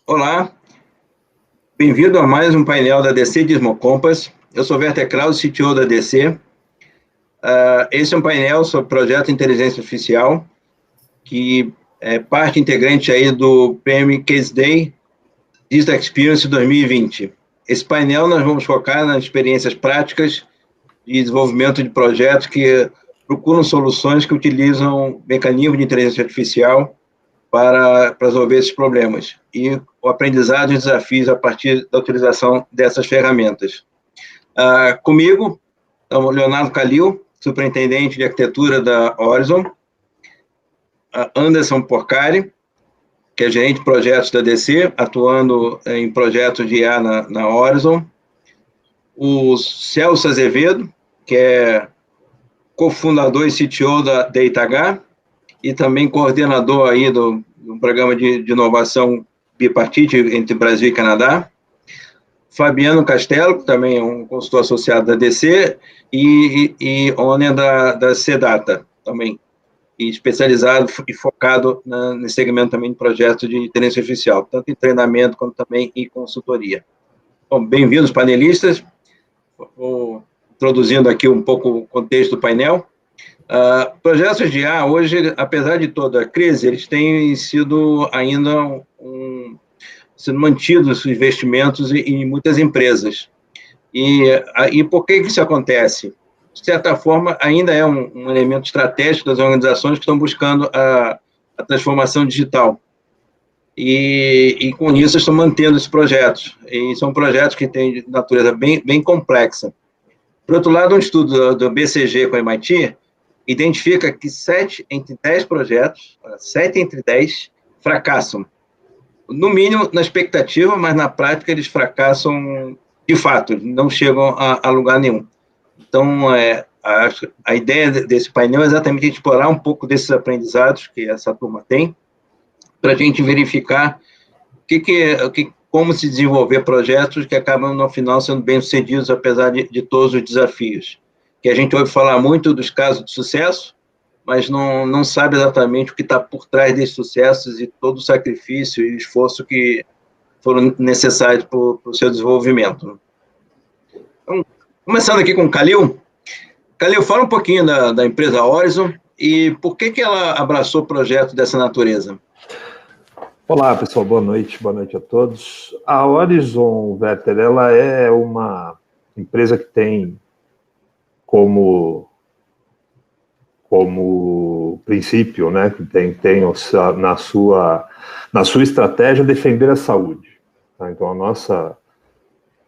Olá, bem-vindo a mais um painel da DC Dismo Compass. Eu sou Werther Krause, CTO da DC. Esse é um painel sobre projeto de inteligência artificial, que é parte integrante aí do PM Case Day Digital Experience 2020. Esse painel nós vamos focar nas experiências práticas de desenvolvimento de projetos que procuram soluções que utilizam mecanismos de inteligência artificial para resolver esses problemas, e o aprendizado e desafios a partir da utilização dessas ferramentas. Comigo, o Leonardo Calil, superintendente de arquitetura da Horizon, Anderson Porcari, que é gerente de projetos da DC, atuando em projetos de IA na Horizon, o Celso Azevedo, que é cofundador e CTO da ITH, e também coordenador aí do programa de inovação bipartite entre Brasil e Canadá. Fabiano Castelo, que também é um consultor associado da DC, e owner da CData, também, e especializado e focado nesse segmento também de projetos de inteligência artificial, tanto em treinamento quanto também em consultoria. Bom, bem-vindos, panelistas. Vou introduzindo aqui um pouco o contexto do painel. Projetos de IA, hoje, apesar de toda a crise, eles têm sido ainda sendo mantidos os investimentos em muitas empresas. E por que isso acontece? De certa forma, ainda é um elemento estratégico das organizações que estão buscando a transformação digital. E com isso estão mantendo esses projetos. E são projetos que têm de natureza bem complexa. Por outro lado, um estudo do BCG com a MIT identifica que 7 entre 10 projetos, 7 entre 10, fracassam. No mínimo na expectativa, mas na prática eles fracassam de fato, não chegam a lugar nenhum. Então, a ideia desse painel é exatamente explorar um pouco desses aprendizados que essa turma tem, para a gente verificar como se desenvolver projetos que acabam, no final, sendo bem-sucedidos, apesar de todos os desafios. Que a gente ouve falar muito dos casos de sucesso, mas não sabe exatamente o que está por trás desses sucessos e todo o sacrifício e esforço que foram necessários para o seu desenvolvimento. Então, começando aqui com o Calil. Calil, fala um pouquinho da empresa Horizon e por que ela abraçou projetos dessa natureza. Olá, pessoal, boa noite a todos. A Horizon, Werther, ela é uma empresa que tem como princípio, né, que tem na sua estratégia defender a saúde. Tá? Então, a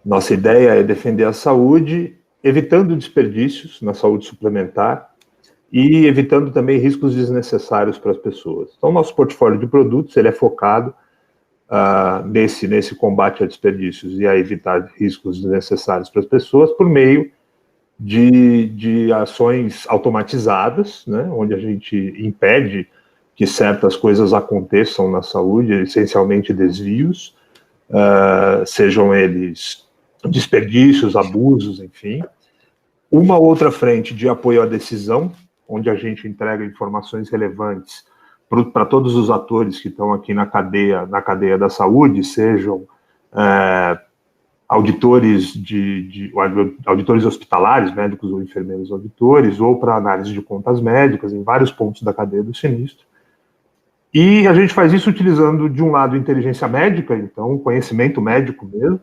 nossa ideia é defender a saúde, evitando desperdícios na saúde suplementar e evitando também riscos desnecessários para as pessoas. Então, nosso portfólio de produtos ele é focado nesse combate a desperdícios e a evitar riscos desnecessários para as pessoas por meio de ações automatizadas, né, onde a gente impede que certas coisas aconteçam na saúde, essencialmente desvios, sejam eles desperdícios, abusos, enfim. Uma outra frente de apoio à decisão, onde a gente entrega informações relevantes para todos os atores que estão aqui na cadeia da saúde, sejam auditores auditores hospitalares, médicos ou enfermeiros auditores, ou para análise de contas médicas em vários pontos da cadeia do sinistro. E a gente faz isso utilizando, de um lado, inteligência médica, então, conhecimento médico mesmo,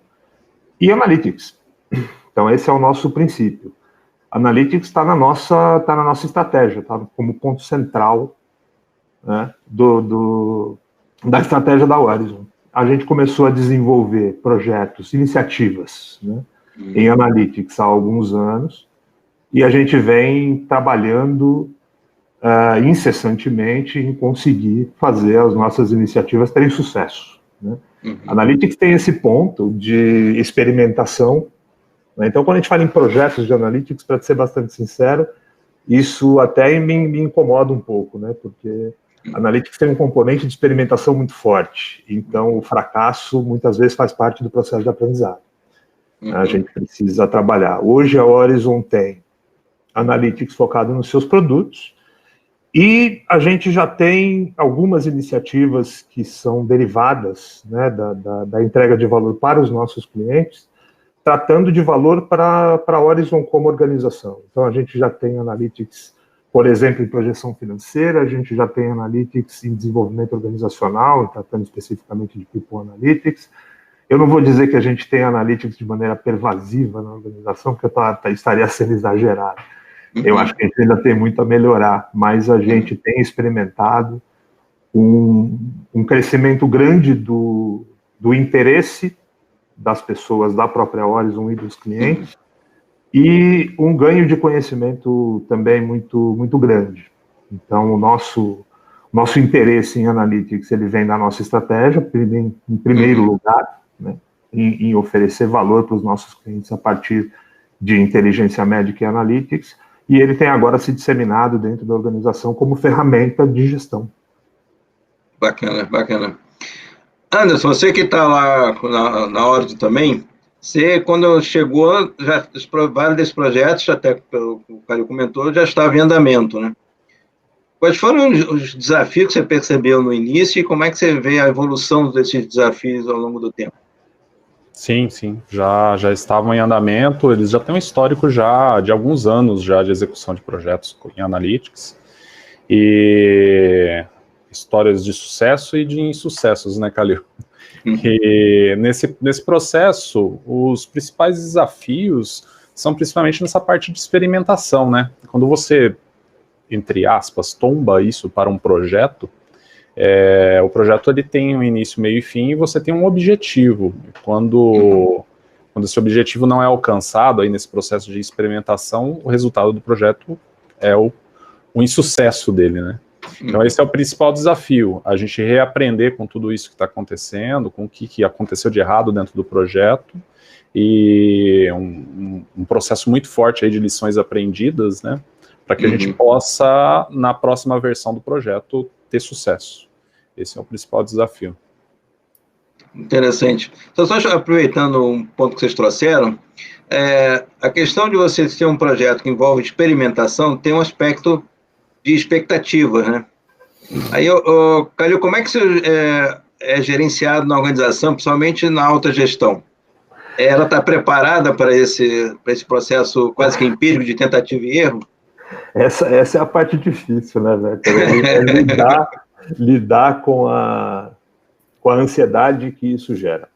e analytics. Então, esse é o nosso princípio. Analytics está na nossa estratégia, tá como ponto central, né, da estratégia da Horizon. A gente começou a desenvolver projetos, iniciativas, né, em Analytics há alguns anos, e a gente vem trabalhando incessantemente em conseguir fazer as nossas iniciativas terem sucesso. Né? Analytics tem esse ponto de experimentação, né? Então, quando a gente fala em projetos de Analytics, para ser bastante sincero, isso até me incomoda um pouco, né? Porque Analytics tem um componente de experimentação muito forte, então o fracasso muitas vezes faz parte do processo de aprendizado. A gente precisa trabalhar. Hoje a Horizon tem Analytics focado nos seus produtos, e a gente já tem algumas iniciativas que são derivadas, né, da entrega de valor para os nossos clientes, tratando de valor para a Horizon como organização. Então, a gente já tem Analytics, por exemplo, em projeção financeira, a gente já tem Analytics em desenvolvimento organizacional, tratando especificamente de People Analytics. Eu não vou dizer que a gente tem Analytics de maneira pervasiva na organização, porque eu estaria sendo exagerado. Eu acho que a gente ainda tem muito a melhorar, mas a gente tem experimentado um crescimento grande do interesse das pessoas da própria Horizon e dos clientes, e um ganho de conhecimento também muito, muito grande. Então, o nosso interesse em Analytics, ele vem da nossa estratégia, em primeiro lugar, né, em oferecer valor para os nossos clientes a partir de inteligência médica e Analytics, e ele tem agora se disseminado dentro da organização como ferramenta de gestão. Bacana, bacana. Anderson, você que está lá na Horizon também, você, quando chegou, vários desses projetos, até o Calil comentou, já estava em andamento, né? Quais foram os desafios que você percebeu no início e como é que você vê a evolução desses desafios ao longo do tempo? Sim, já estavam em andamento, eles já têm um histórico já de alguns anos já de execução de projetos em Analytics, e histórias de sucesso e de insucessos, né, Calil? E nesse processo, os principais desafios são principalmente nessa parte de experimentação, né? Quando você, entre aspas, tomba isso para um projeto, o projeto ele tem um início, meio e fim, e você tem um objetivo. Quando esse objetivo não é alcançado aí nesse processo de experimentação, o resultado do projeto é o insucesso dele, né? Então esse é o principal desafio, a gente reaprender com tudo isso que está acontecendo, com o que aconteceu de errado dentro do projeto, e um processo muito forte aí de lições aprendidas, né? Para que a gente possa, na próxima versão do projeto, ter sucesso. Esse é o principal desafio. Interessante. Então, só aproveitando um ponto que vocês trouxeram, a questão de você ter um projeto que envolve experimentação tem um aspecto de expectativas, né? Aí, Calil, como é que isso é gerenciado na organização, principalmente na alta gestão? Ela está preparada para esse processo quase que empírico de tentativa e erro? Essa é a parte difícil, né, velho? Lidar com a ansiedade que isso gera.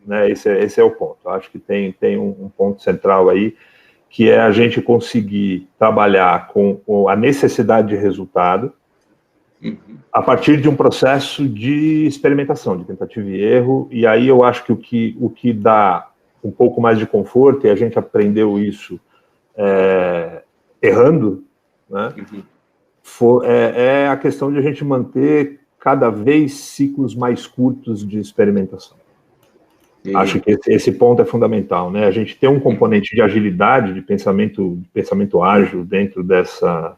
Né? Esse é o ponto. Eu acho que tem um ponto central aí, que é a gente conseguir trabalhar com a necessidade de resultado a partir de um processo de experimentação, de tentativa e erro, e aí eu acho que o que dá um pouco mais de conforto, e a gente aprendeu isso errando, né? É a questão de a gente manter cada vez ciclos mais curtos de experimentação. Acho que esse ponto é fundamental, né? A gente tem um componente de agilidade, de pensamento ágil dentro dessa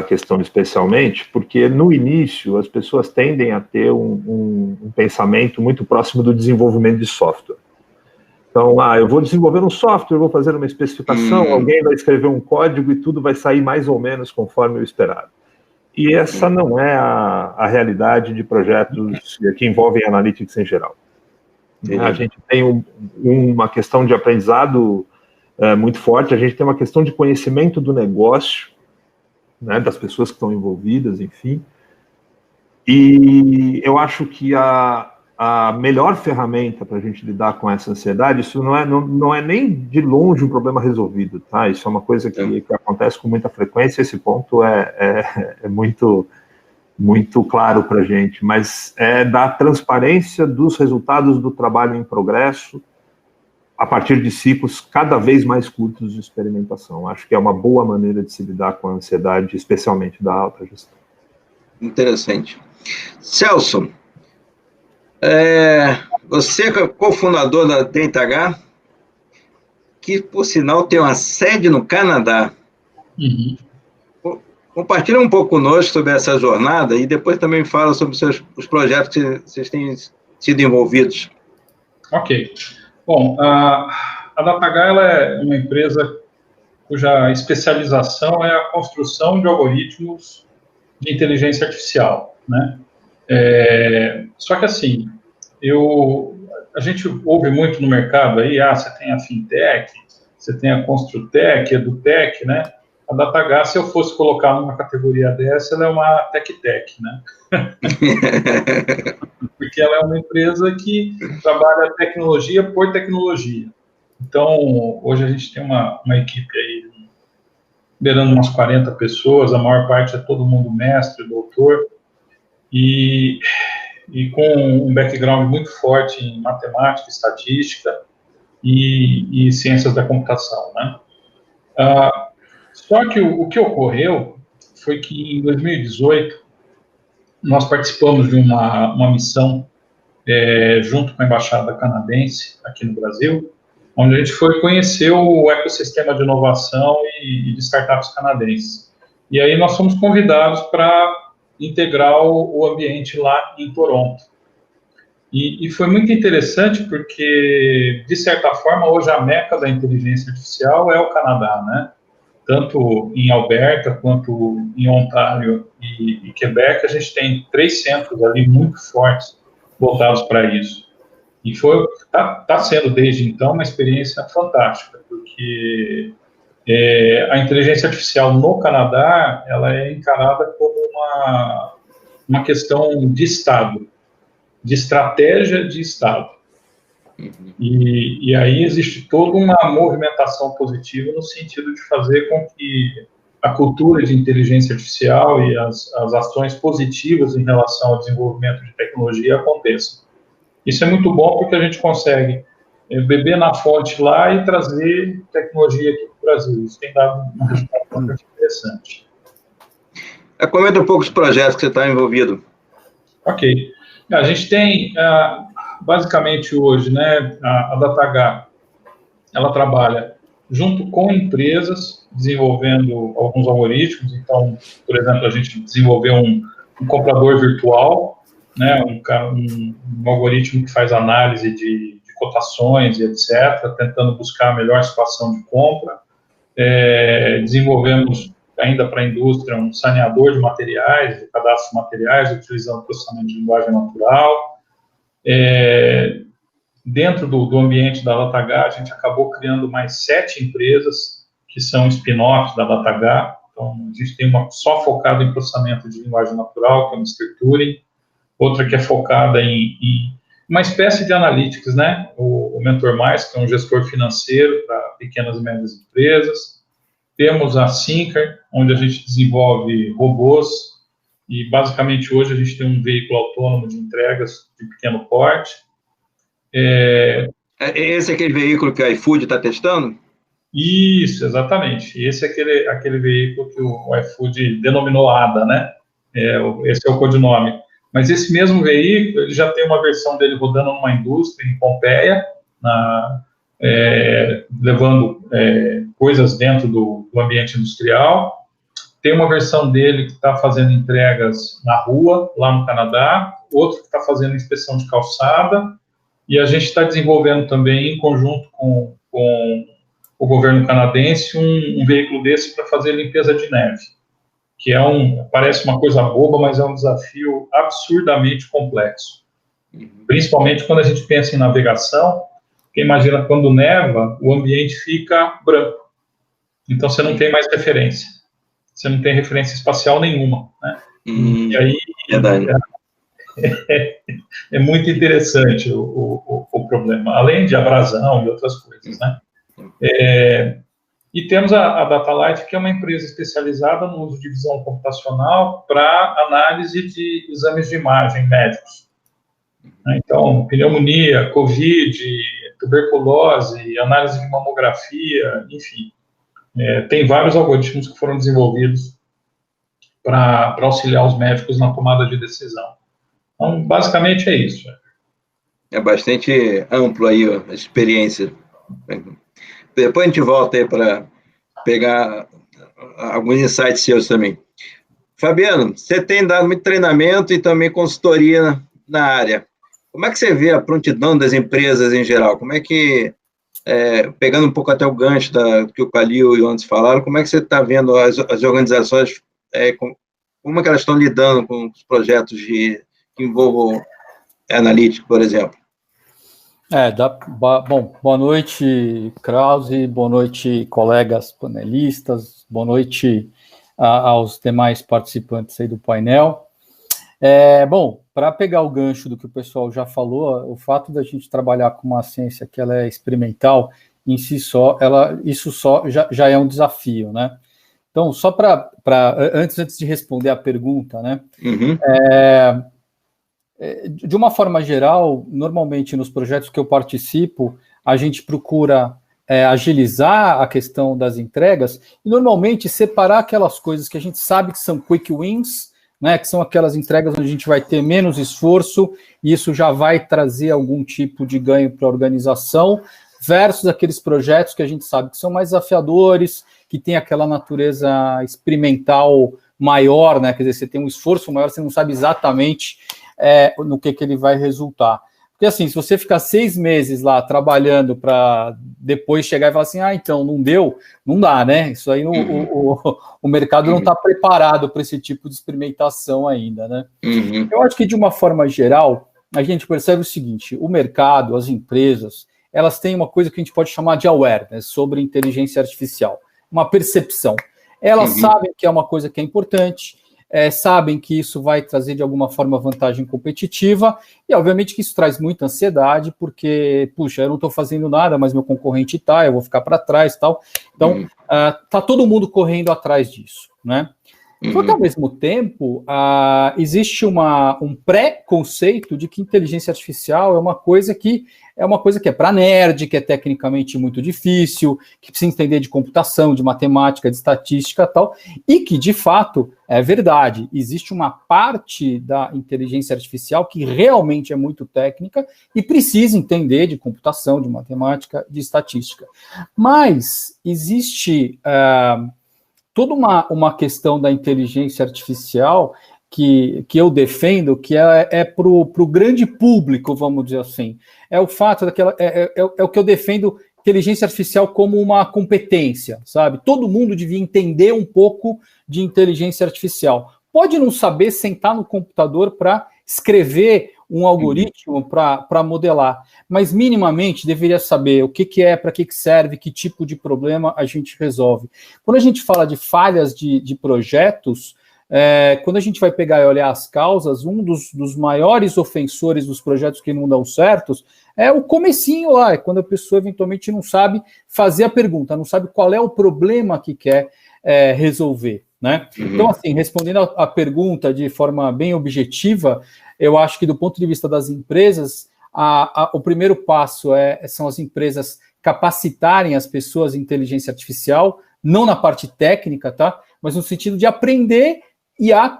questão especialmente, porque no início as pessoas tendem a ter um pensamento muito próximo do desenvolvimento de software. Então, eu vou desenvolver um software, vou fazer uma especificação, alguém vai escrever um código e tudo vai sair mais ou menos conforme o esperado. E essa não é a realidade de projetos que envolvem analytics em geral. A gente tem uma questão de aprendizado muito forte, a gente tem uma questão de conhecimento do negócio, né, das pessoas que estão envolvidas, enfim. E eu acho que a melhor ferramenta para a gente lidar com essa ansiedade, isso não é nem de longe um problema resolvido, tá? Isso é uma coisa que acontece com muita frequência, esse ponto é muito, muito claro para a gente, mas é da transparência dos resultados do trabalho em progresso a partir de ciclos cada vez mais curtos de experimentação. Acho que é uma boa maneira de se lidar com a ansiedade, especialmente da alta gestão. Interessante. Celso, você é cofundador da TNTH, que, por sinal, tem uma sede no Canadá. Compartilha um pouco conosco sobre essa jornada e depois também fala sobre os projetos que vocês têm sido envolvidos. Ok. Bom, a DataH ela é uma empresa cuja especialização é a construção de algoritmos de inteligência artificial, né? Só que assim, a gente ouve muito no mercado aí, você tem a Fintech, você tem a Construtech, EduTech, né? A DataH, se eu fosse colocar numa categoria dessa, ela é uma TechTech, né? Porque ela é uma empresa que trabalha tecnologia por tecnologia. Então, hoje a gente tem uma equipe aí, beirando umas 40 pessoas, a maior parte é todo mundo mestre, doutor, e com um background muito forte em matemática, estatística e ciências da computação, né? Só que o que ocorreu foi que em 2018 nós participamos de uma missão junto com a Embaixada Canadense aqui no Brasil, onde a gente foi conhecer o ecossistema de inovação e de startups canadenses. E aí nós fomos convidados para integrar o ambiente lá em Toronto. E foi muito interessante porque, de certa forma, hoje a meca da inteligência artificial é o Canadá, né? Tanto em Alberta quanto em Ontário e Quebec, a gente tem 3 centros ali muito fortes voltados para isso. E está sendo, desde então, uma experiência fantástica, porque a inteligência artificial no Canadá ela é encarada como uma questão de Estado, de estratégia de Estado. E aí existe toda uma movimentação positiva no sentido de fazer com que a cultura de inteligência artificial e as ações positivas em relação ao desenvolvimento de tecnologia aconteçam. Isso é muito bom porque a gente consegue beber na fonte lá e trazer tecnologia aqui para o Brasil. Isso tem dado um resultado bastante interessante. Comenta um pouco os projetos que você está envolvido. Ok. A gente tem, basicamente hoje, né, a DataH, ela trabalha junto com empresas, desenvolvendo alguns algoritmos. Então, por exemplo, a gente desenvolveu um comprador virtual, né, um algoritmo que faz análise de cotações e etc., tentando buscar a melhor situação de compra. Desenvolvemos ainda para a indústria um saneador de materiais, de cadastro de materiais, utilizando processamento de linguagem natural. Dentro do ambiente da DataH, a gente acabou criando mais 7 empresas que são spin-offs da DataH. Então, a gente tem uma só focada em processamento de linguagem natural, que é o Mr. Turing, outra que é focada em uma espécie de analytics, né? O Mentor Mais, que é um gestor financeiro para pequenas e médias empresas. Temos a Syncer, onde a gente desenvolve robôs, e basicamente hoje a gente tem um veículo autônomo de entregas de pequeno porte. Esse é aquele veículo que a iFood está testando? Isso, exatamente. Esse é aquele veículo que o iFood denominou ADA, né? Esse é o codinome. Mas esse mesmo veículo, ele já tem uma versão dele rodando numa indústria em Pompeia, levando coisas dentro do ambiente industrial. Tem uma versão dele que está fazendo entregas na rua, lá no Canadá, outro que está fazendo inspeção de calçada, e a gente está desenvolvendo também, em conjunto com o governo canadense, um veículo desse para fazer limpeza de neve, que parece uma coisa boba, mas é um desafio absurdamente complexo. Principalmente quando a gente pensa em navegação, porque imagina quando neva, o ambiente fica branco. Então você não tem mais referência. Você não tem referência espacial nenhuma, né? E aí é muito interessante o problema, além de abrasão e outras coisas, né? E temos a DataLight, que é uma empresa especializada no uso de visão computacional para análise de exames de imagem médicos. Então, pneumonia, Covid, tuberculose, análise de mamografia, enfim. Tem vários algoritmos que foram desenvolvidos para auxiliar os médicos na tomada de decisão. Então, basicamente é isso. É bastante amplo aí a experiência. Depois a gente volta aí para pegar alguns insights seus também. Fabiano, você tem dado muito treinamento e também consultoria na área. Como é que você vê a prontidão das empresas em geral? Como é que, pegando um pouco até o gancho que o Calil e o Anderson falaram, como é que você está vendo as organizações, como é que elas estão lidando com os projetos que envolvam analítico, por exemplo? Bom, boa noite, Krause, boa noite, colegas panelistas, boa noite aos demais participantes aí do painel. Bom, para pegar o gancho do que o pessoal já falou, o fato da gente trabalhar com uma ciência que ela é experimental, em si só, isso só já é um desafio, né? Então, só antes de responder a pergunta, né? Uhum. De uma forma geral, normalmente nos projetos que eu participo, a gente procura agilizar a questão das entregas e normalmente separar aquelas coisas que a gente sabe que são quick wins, né, que são aquelas entregas onde a gente vai ter menos esforço e isso já vai trazer algum tipo de ganho para a organização, versus aqueles projetos que a gente sabe que são mais desafiadores, que tem aquela natureza experimental maior, né, quer dizer, você tem um esforço maior, você não sabe exatamente no que ele vai resultar. Porque assim, se você ficar 6 meses lá trabalhando para depois chegar e falar assim, então, não deu, não dá, né? Isso aí o mercado não está preparado para esse tipo de experimentação ainda, né? Uhum. Eu acho que de uma forma geral, a gente percebe o seguinte, o mercado, as empresas, elas têm uma coisa que a gente pode chamar de awareness sobre inteligência artificial, uma percepção. Elas sabem que é uma coisa que é importante, sabem que isso vai trazer de alguma forma vantagem competitiva e obviamente que isso traz muita ansiedade porque, puxa, eu não estou fazendo nada, mas meu concorrente está, eu vou ficar para trás e tal. Então, tá todo mundo correndo atrás disso, né? Só que ao mesmo tempo, existe um pré-conceito de que inteligência artificial é uma coisa que é para nerd, que é tecnicamente muito difícil, que precisa entender de computação, de matemática, de estatística e tal, e que, de fato, é verdade. Existe uma parte da inteligência artificial que realmente é muito técnica e precisa entender de computação, de matemática, de estatística. Mas existe toda uma questão da inteligência artificial que eu defendo, que é para o grande público, vamos dizer assim. É o fato daquela. É o que eu defendo inteligência artificial como uma competência, sabe? Todo mundo devia entender um pouco de inteligência artificial. Pode não saber sentar no computador para escrever um algoritmo para modelar, mas minimamente deveria saber o que é, para que serve, que tipo de problema a gente resolve. Quando a gente fala de falhas de projetos, quando a gente vai pegar e olhar as causas, um dos maiores ofensores dos projetos que não dão certos é o comecinho lá, é quando a pessoa eventualmente não sabe fazer a pergunta, não sabe qual é o problema que quer resolver, né? Então, assim, respondendo a pergunta de forma bem objetiva, eu acho que do ponto de vista das empresas, o primeiro passo são as empresas capacitarem as pessoas em inteligência artificial, não na parte técnica, tá? Mas no sentido de aprender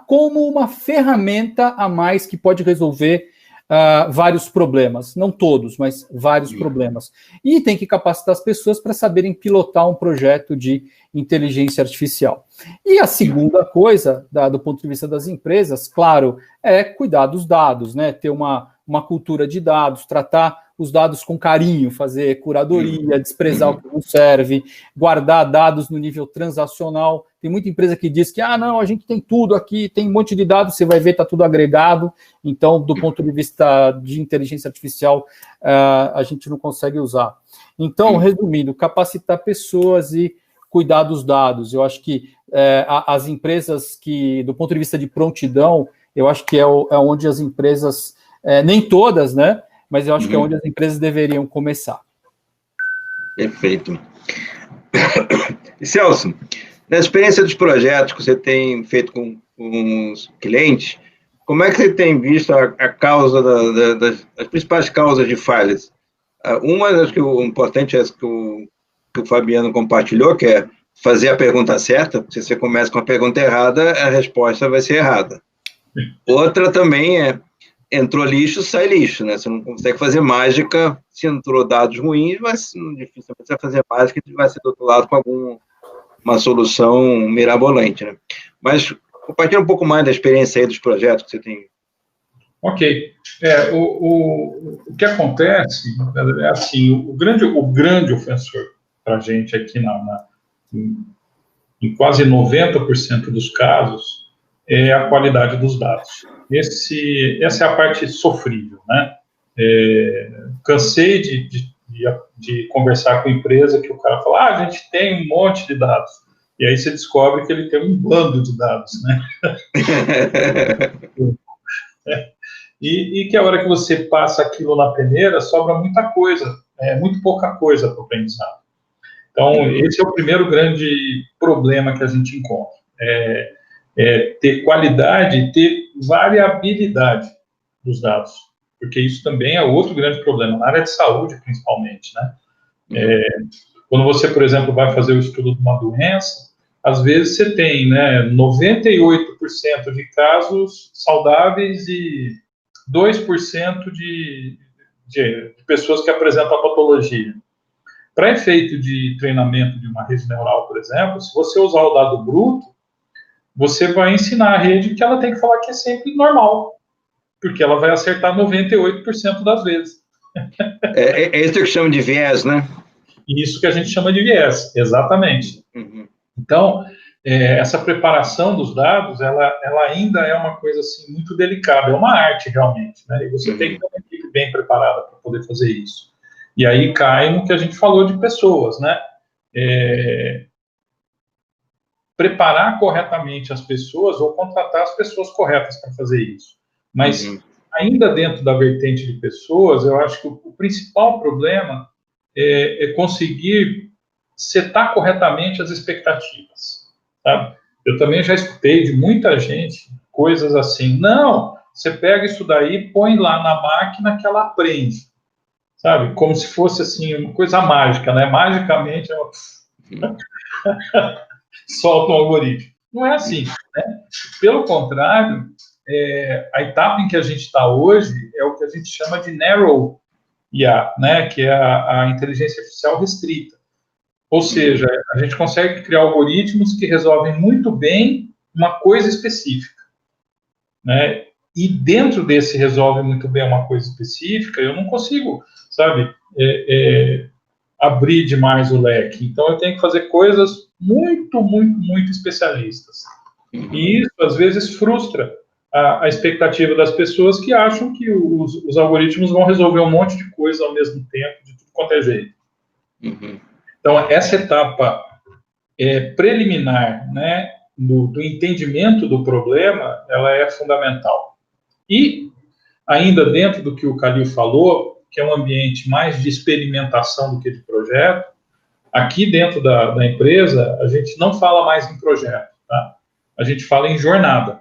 como uma ferramenta a mais que pode resolver vários problemas, não todos, mas vários problemas. E tem que capacitar as pessoas para saberem pilotar um projeto de inteligência artificial. E a segunda coisa, do ponto de vista das empresas, claro, é cuidar dos dados, né? Ter uma cultura de dados, tratar os dados com carinho, fazer curadoria, desprezar o que não serve, guardar dados no nível transacional. Tem muita empresa que diz que, não, a gente tem tudo aqui, tem um monte de dados, você vai ver, está tudo agregado. Então, do ponto de vista de inteligência artificial, a gente não consegue usar. Então, resumindo, capacitar pessoas e cuidar dos dados. Eu acho que as empresas que, do ponto de vista de prontidão, eu acho que é onde as empresas, nem todas, né? Mas eu acho que é onde as empresas deveriam começar. Perfeito. E Celso, na experiência dos projetos que você tem feito com os clientes, como é que você tem visto a causa as principais causas de falhas? Uma, acho que o importante é que o Fabiano compartilhou, que é fazer a pergunta certa, porque se você começa com a pergunta errada, a resposta vai ser errada. Outra também entrou lixo, sai lixo, né? Você não consegue fazer mágica, se entrou dados ruins, mas dificilmente você vai fazer mágica e vai ser do outro lado com uma solução mirabolante, né? Mas Compartilha um pouco mais da experiência aí dos projetos que você tem. Ok. O que acontece é assim, o grande ofensor para a gente aqui em quase 90% dos casos é a qualidade dos dados. Essa é a parte sofrível, né? Cansei de conversar com empresa que o cara fala, a gente tem um monte de dados. E aí você descobre que ele tem um bando de dados, né? E que a hora que você passa aquilo na peneira, sobra muita coisa, muito pouca coisa para o aprendizado. Então, esse é o primeiro grande problema que a gente encontra. Ter qualidade e ter variabilidade dos dados, porque isso também é outro grande problema, na área de saúde, principalmente, né? Quando você, por exemplo, vai fazer o estudo de uma doença, às vezes você tem, né, 98% de casos saudáveis e 2% de pessoas que apresentam a patologia. Para efeito de treinamento de uma rede neural, por exemplo, se você usar o dado bruto, você vai ensinar a rede que ela tem que falar que é sempre normal, porque ela vai acertar 98% das vezes. É isso que chama de viés, né? Isso que a gente chama de viés, exatamente. Então, essa preparação dos dados, ela ainda é uma coisa assim, muito delicada, é uma arte realmente, né? E você tem que ter uma equipe bem preparada para poder fazer isso. E aí cai no que a gente falou de pessoas, né? Preparar corretamente as pessoas ou contratar as pessoas corretas para fazer isso. Mas, ainda dentro da vertente de pessoas, eu acho que o principal problema é conseguir setar corretamente as expectativas, sabe? Eu também já escutei de muita gente coisas assim, não, você pega isso daí, põe lá na máquina que ela aprende, sabe? Como se fosse assim, uma coisa mágica, né? Magicamente, solta um algoritmo. Não é assim, né? Pelo contrário, a etapa em que a gente está hoje é o que a gente chama de narrow IA, né? Que é a inteligência artificial restrita. Ou seja, a gente consegue criar algoritmos que resolvem muito bem uma coisa específica, né? E dentro desse resolve muito bem uma coisa específica, eu não consigo, sabe, abrir demais o leque. Então, eu tenho que fazer coisas muito, muito, muito especialistas. E isso, às vezes, frustra a expectativa das pessoas que acham que os algoritmos vão resolver um monte de coisa ao mesmo tempo, de tudo quanto é jeito. Então, essa etapa preliminar, né, do entendimento do problema, ela é fundamental. E, ainda dentro do que o Khalil falou, que é um ambiente mais de experimentação do que de projeto, aqui dentro da empresa, a gente não fala mais em projeto, tá? A gente fala em jornada.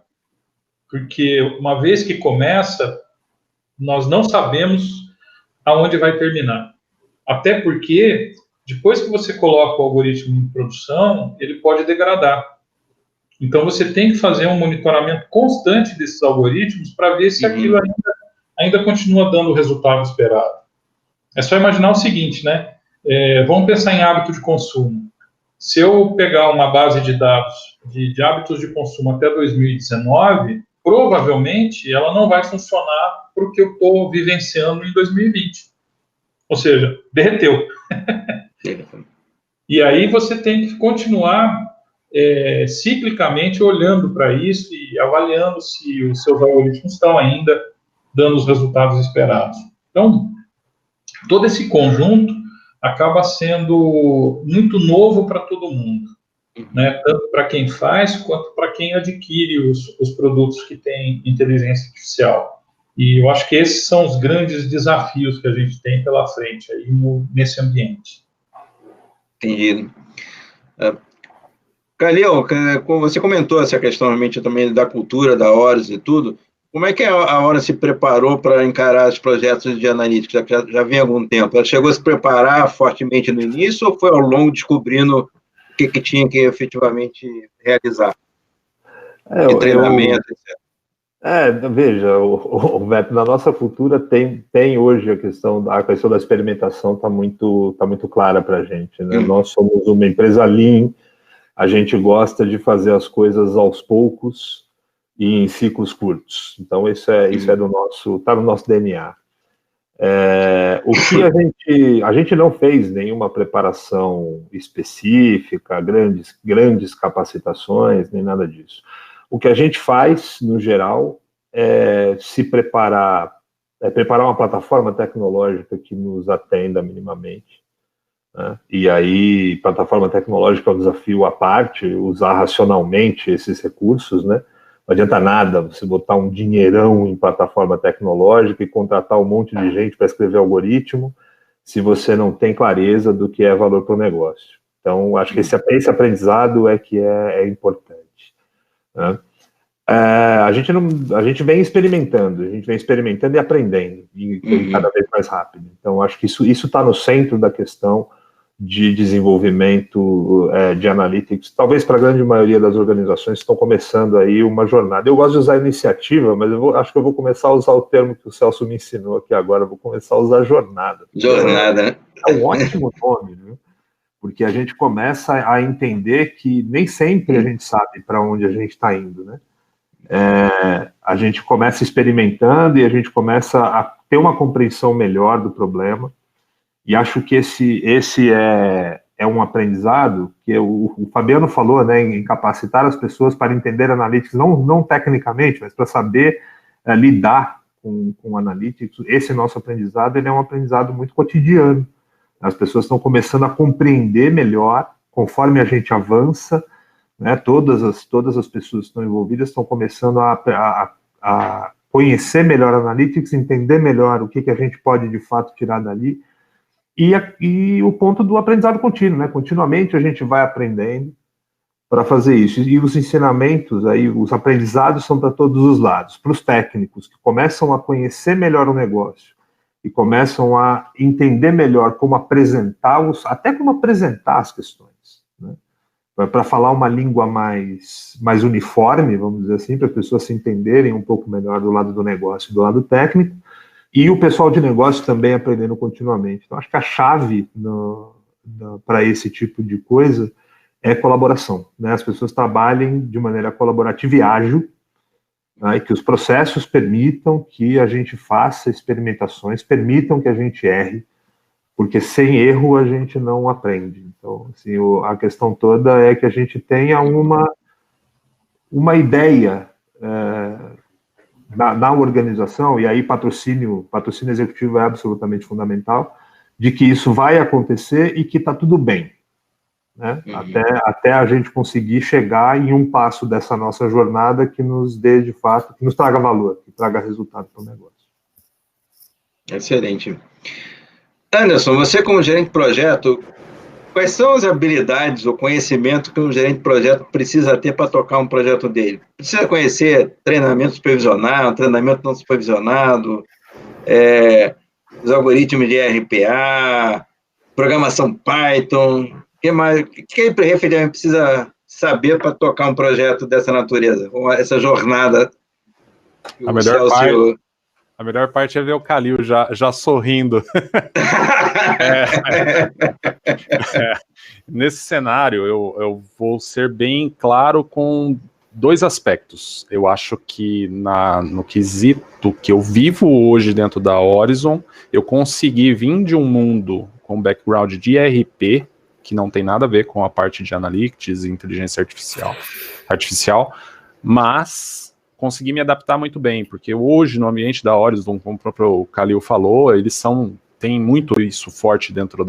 Porque, uma vez que começa, nós não sabemos aonde vai terminar. Até porque, depois que você coloca o algoritmo em produção, ele pode degradar. Então, você tem que fazer um monitoramento constante desses algoritmos para ver se aquilo ainda continua dando o resultado esperado. É só imaginar o seguinte, né? Vamos pensar em hábito de consumo. Se eu pegar uma base de dados de hábitos de consumo até 2019, provavelmente ela não vai funcionar para o que eu estou vivenciando em 2020. Ou seja, derreteu. E aí você tem que continuar ciclicamente olhando para isso e avaliando se os seus algoritmos estão ainda dando os resultados esperados. Então, todo esse conjunto acaba sendo muito novo para todo mundo, né? Tanto para quem faz, quanto para quem adquire os produtos que têm inteligência artificial. E eu acho que esses são os grandes desafios que a gente tem pela frente aí nesse ambiente. Entendido. Khalil, como você comentou essa questão realmente também da cultura, da Horus e tudo, como é que a Horus se preparou para encarar os projetos de analítica? Já vem há algum tempo. Ela chegou a se preparar fortemente no início ou foi ao longo descobrindo o que tinha que efetivamente realizar? De treinamento, etc. Veja, Beto, na nossa cultura tem hoje a questão da experimentação está muito clara para a gente, né? Nós somos uma empresa Lean, a gente gosta de fazer as coisas aos poucos e em ciclos curtos. Então, isso é do nosso, tá no nosso DNA. O que a gente não fez nenhuma preparação específica, grandes capacitações, nem nada disso. O que a gente faz, no geral, é se preparar, preparar uma plataforma tecnológica que nos atenda minimamente, né? E aí, plataforma tecnológica é um desafio à parte, usar racionalmente esses recursos, né? Não adianta nada você botar um dinheirão em plataforma tecnológica e contratar um monte de gente para escrever algoritmo, se você não tem clareza do que é valor para o negócio. Então, acho que esse aprendizado é que é importante, né? A gente vem experimentando e aprendendo, e cada vez mais rápido. Então, acho que isso está no centro da questão de desenvolvimento de analytics, talvez para a grande maioria das organizações que estão começando aí uma jornada. Eu gosto de usar iniciativa, mas acho que eu vou começar a usar o termo que o Celso me ensinou aqui agora, eu vou começar a usar jornada. Jornada, né? É um ótimo nome, né? Porque a gente começa a entender que nem sempre a gente sabe para onde a gente está indo, né? A gente começa experimentando e a gente começa a ter uma compreensão melhor do problema. E acho que esse é um aprendizado que o Fabiano falou, né, em capacitar as pessoas para entender analytics, não tecnicamente, mas para saber lidar com analytics. Esse nosso aprendizado, ele é um aprendizado muito cotidiano. As pessoas estão começando a compreender melhor, conforme a gente avança, né, todas as pessoas que estão envolvidas estão começando a conhecer melhor analytics, entender melhor o que a gente pode, de fato, tirar dali. E o ponto do aprendizado contínuo, né? Continuamente a gente vai aprendendo para fazer isso. E os ensinamentos, aí, os aprendizados são para todos os lados. Para os técnicos, que começam a conhecer melhor o negócio e começam a entender melhor como apresentá-los, até como apresentar as questões, né? Para falar uma língua mais uniforme, vamos dizer assim, para as pessoas se entenderem um pouco melhor do lado do negócio e do lado técnico. E o pessoal de negócio também aprendendo continuamente. Então, acho que a chave para esse tipo de coisa é colaboração, né? As pessoas trabalhem de maneira colaborativa e ágil, né? E que os processos permitam que a gente faça experimentações, permitam que a gente erre, porque sem erro a gente não aprende. Então, assim, a questão toda é que a gente tenha uma ideia na organização, e aí patrocínio executivo é absolutamente fundamental, de que isso vai acontecer e que está tudo bem, né? Até a gente conseguir chegar em um passo dessa nossa jornada que nos dê, de fato, que nos traga valor, que traga resultado para o negócio. Excelente. Anderson, você como gerente de projeto, quais são as habilidades ou conhecimento que um gerente de projeto precisa ter para tocar um projeto dele? Precisa conhecer treinamento supervisionado, treinamento não supervisionado, os algoritmos de RPA, programação Python, o que mais? O que ele efetivamente precisa saber para tocar um projeto dessa natureza? Essa jornada. A melhor parte é ver o Kalil já sorrindo. Nesse cenário, eu vou ser bem claro com dois aspectos. Eu acho que no quesito que eu vivo hoje dentro da Horizon, eu consegui vir de um mundo com background de ERP, que não tem nada a ver com a parte de analytics e inteligência artificial, mas consegui me adaptar muito bem, porque hoje no ambiente da Horizon, como o próprio Kalil falou, eles têm muito isso forte dentro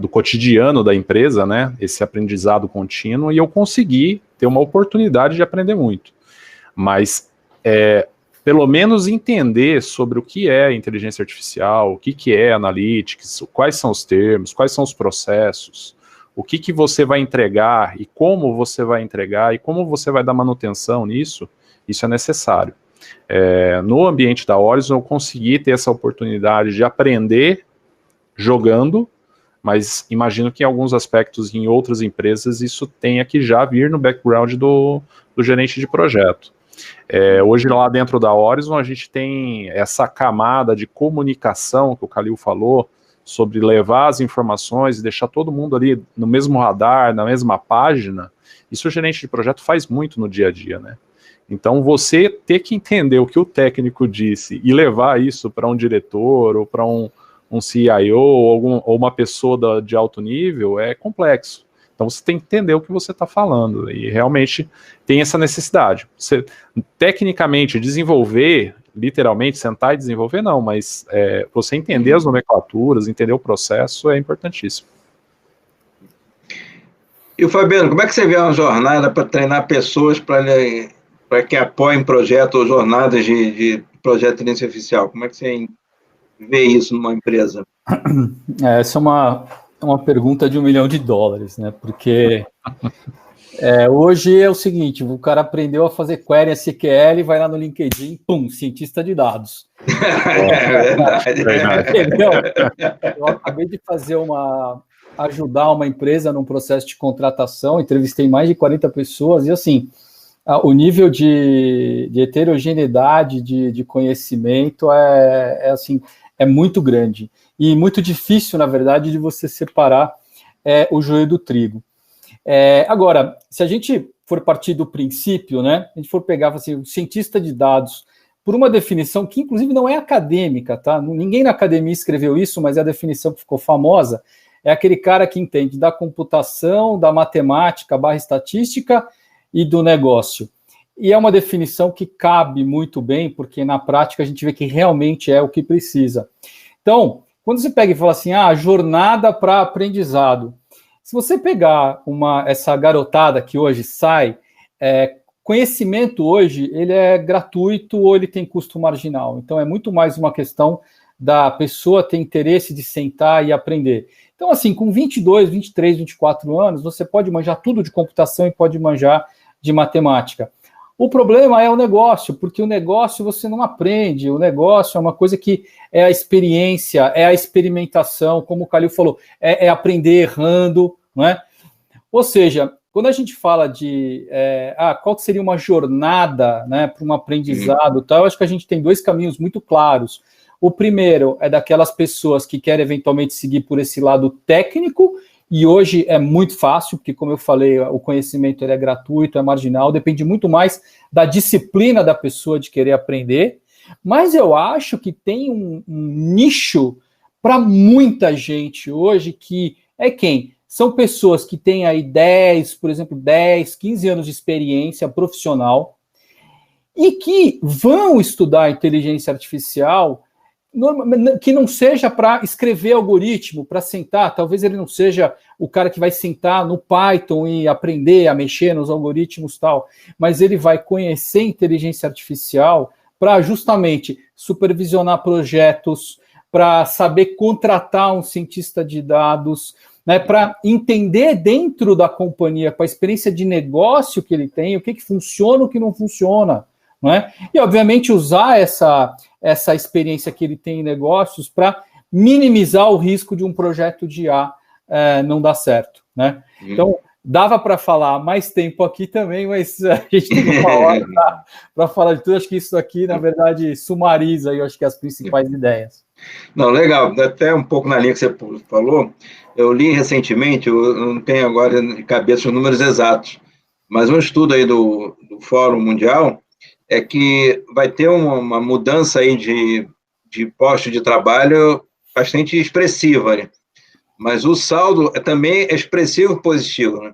do cotidiano da empresa, né, esse aprendizado contínuo, e eu consegui ter uma oportunidade de aprender muito. Mas, pelo menos entender sobre o que é inteligência artificial, o que é analytics, quais são os termos, quais são os processos, o que você vai entregar e como você vai entregar e como você vai dar manutenção nisso, isso é necessário. No ambiente da Horizon, eu consegui ter essa oportunidade de aprender jogando, mas imagino que em alguns aspectos, em outras empresas, isso tenha que já vir no background do gerente de projeto. Hoje, lá dentro da Horizon, a gente tem essa camada de comunicação que o Kalil falou, sobre levar as informações e deixar todo mundo ali no mesmo radar, na mesma página, isso o gerente de projeto faz muito no dia a dia, né? Então, você ter que entender o que o técnico disse e levar isso para um diretor ou para um CIO ou uma pessoa de alto nível é complexo. Então, você tem que entender o que você está falando e realmente tem essa necessidade. Você, tecnicamente, desenvolver, literalmente, sentar e desenvolver, não, mas você entender as nomenclaturas, entender o processo é importantíssimo. E o Fabiano, como é que você vê uma jornada para treinar pessoas para que apoiem projetos ou jornadas de projeto de inteligência artificial? Como é que você vê isso numa empresa? Essa é uma pergunta de $1 milhão, né? Porque hoje é o seguinte, o cara aprendeu a fazer query SQL, vai lá no LinkedIn, pum, cientista de dados. É verdade. Entendeu? Eu acabei de ajudar uma empresa num processo de contratação, entrevistei mais de 40 pessoas, e assim, o nível de heterogeneidade de conhecimento é muito grande e muito difícil, na verdade, de você separar o joio do trigo. Agora, se a gente for partir do princípio, né, a gente for pegar assim, o cientista de dados, por uma definição que, inclusive, não é acadêmica, tá? Ninguém na academia escreveu isso, mas é a definição que ficou famosa, é aquele cara que entende da computação, da matemática, estatística e do negócio. E é uma definição que cabe muito bem, porque na prática a gente vê que realmente é o que precisa. Então, quando você pega e fala assim, jornada para aprendizado, se você pegar essa garotada que hoje sai, conhecimento hoje, ele é gratuito ou ele tem custo marginal. Então, é muito mais uma questão da pessoa ter interesse de sentar e aprender. Então, assim, com 22, 23, 24 anos, você pode manjar tudo de computação e pode manjar de matemática. O problema é o negócio, porque o negócio você não aprende, o negócio é uma coisa que é a experiência, é a experimentação, como o Calil falou, é aprender errando, não é? Ou seja, quando a gente fala de qual que seria uma jornada, né, para um aprendizado, tal, eu acho que a gente tem dois caminhos muito claros. O primeiro é daquelas pessoas que querem eventualmente seguir por esse lado técnico, e hoje é muito fácil, porque, como eu falei, o conhecimento ele é gratuito, é marginal, depende muito mais da disciplina da pessoa de querer aprender, mas eu acho que tem um nicho para muita gente hoje que são pessoas que têm aí 10, 15 anos de experiência profissional e que vão estudar inteligência artificial que não seja para escrever algoritmo, para sentar, talvez ele não seja o cara que vai sentar no Python e aprender a mexer nos algoritmos e tal, mas ele vai conhecer inteligência artificial para justamente supervisionar projetos, para saber contratar um cientista de dados, né, para entender dentro da companhia, com a experiência de negócio que ele tem, o que funciona, o que não funciona. Não é? E, obviamente, usar essa experiência que ele tem em negócios para minimizar o risco de um projeto de IA não dar certo. Né? Então, dava para falar mais tempo aqui também, mas a gente tem uma hora para falar de tudo. Acho que isso aqui, na verdade, sumariza eu acho que as principais ideias. Não, legal. Até um pouco na linha que você falou, eu li recentemente, eu não tenho agora de cabeça os números exatos, mas um estudo aí do Fórum Mundial é que vai ter uma mudança aí de posto de trabalho bastante expressiva, né? Mas o saldo também é expressivo positivo, né?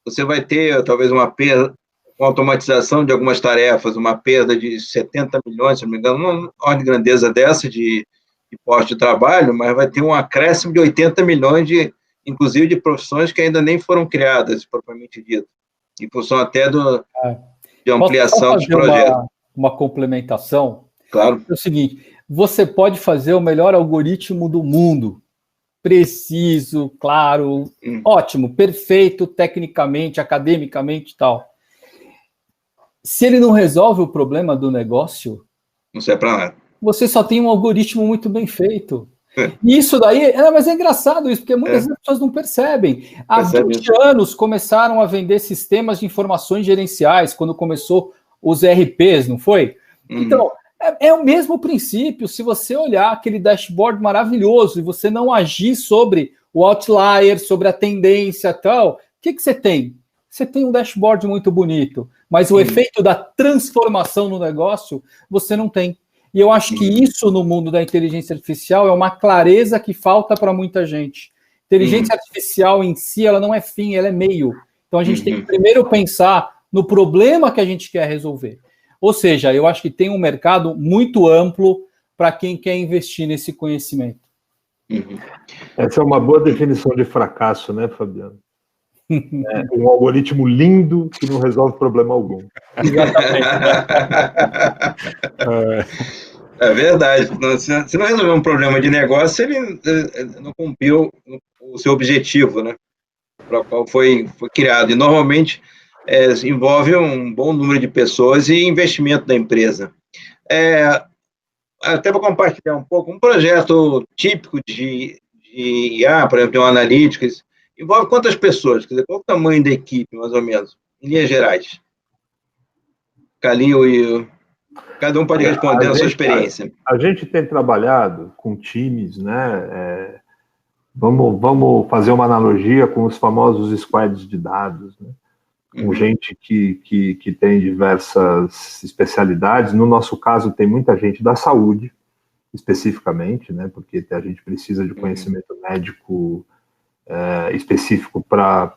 Você vai ter, talvez, uma perda, com automatização de algumas tarefas, uma perda de 70 milhões, se não me engano, uma ordem de grandeza dessa de posto de trabalho, mas vai ter um acréscimo de 80 milhões, inclusive de profissões que ainda nem foram criadas, propriamente dito, em função até de ampliação dos projetos. Uma complementação? Claro. É o seguinte, você pode fazer o melhor algoritmo do mundo, preciso, claro, ótimo, perfeito, tecnicamente, academicamente e tal. Se ele não resolve o problema do negócio, não serve para nada. Você só tem um algoritmo muito bem feito. E isso daí, mas é engraçado isso, porque muitas vezes as pessoas não percebem. Há 20 anos começaram a vender sistemas de informações gerenciais, quando começou os ERPs, não foi? Então, É o mesmo princípio. Se você olhar aquele dashboard maravilhoso e você não agir sobre o outlier, sobre a tendência e tal, o que você tem? Você tem um dashboard muito bonito, mas o efeito da transformação no negócio você não tem. E eu acho que isso no mundo da inteligência artificial é uma clareza que falta para muita gente. Inteligência artificial em si, ela não é fim, ela é meio. Então a gente tem que primeiro pensar no problema que a gente quer resolver. Ou seja, eu acho que tem um mercado muito amplo para quem quer investir nesse conhecimento. Essa é uma boa definição de fracasso, né, Fabiano? É um algoritmo lindo que não resolve problema algum. Exatamente. É verdade. Se não resolver um problema de negócio, ele não cumpriu o seu objetivo, né? Para o qual foi criado. E normalmente envolve um bom número de pessoas e investimento da empresa. Até para compartilhar um pouco, um projeto típico de IA, por exemplo, de um Analytics, envolve quantas pessoas? Quer dizer, qual o tamanho da equipe, mais ou menos, em linhas gerais? Calil e... Cada um pode responder a sua experiência. A gente tem trabalhado com times, né? Vamos fazer uma analogia com os famosos squads de dados, né? Com gente que tem diversas especialidades. No nosso caso, tem muita gente da saúde, especificamente, né? Porque a gente precisa de conhecimento médico específico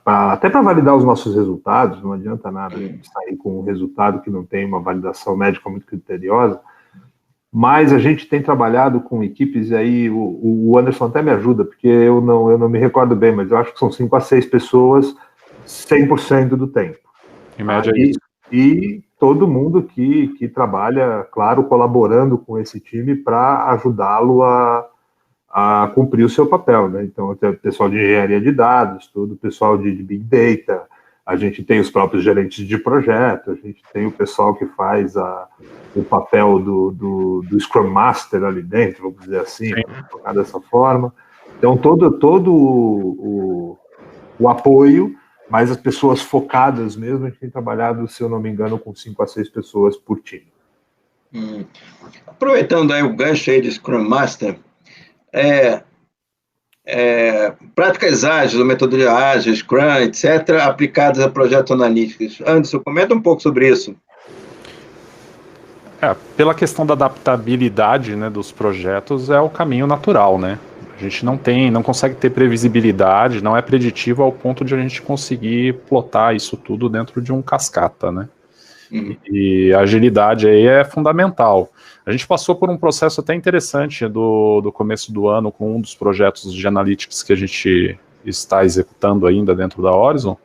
até para validar os nossos resultados. Não adianta nada sair com um resultado que não tem uma validação médica muito criteriosa. Mas a gente tem trabalhado com equipes, e aí o Anderson até me ajuda, porque eu não me recordo bem, mas eu acho que são 5 a 6 pessoas 100% do tempo. Em média é isso. E todo mundo que trabalha, claro, colaborando com esse time para ajudá-lo a cumprir o seu papel, né? Então, tem o pessoal de engenharia de dados, todo o pessoal de Big Data, a gente tem os próprios gerentes de projeto, a gente tem o pessoal que faz o papel do Scrum Master ali dentro, vamos dizer assim, colocar dessa forma. Então, todo o apoio, mas as pessoas focadas mesmo, a gente tem trabalhado, se eu não me engano, com 5 a 6 pessoas por time. Aproveitando aí o gancho aí de Scrum Master, práticas ágeis, ou metodologia ágil, Scrum, etc., aplicadas a projetos analíticos. Anderson, comenta um pouco sobre isso. Pela questão da adaptabilidade, né, dos projetos, é o caminho natural, né? A gente não consegue ter previsibilidade, não é preditivo ao ponto de a gente conseguir plotar isso tudo dentro de um cascata, né? E a agilidade aí é fundamental. A gente passou por um processo até interessante do começo do ano com um dos projetos de analytics que a gente está executando ainda dentro da Horizon,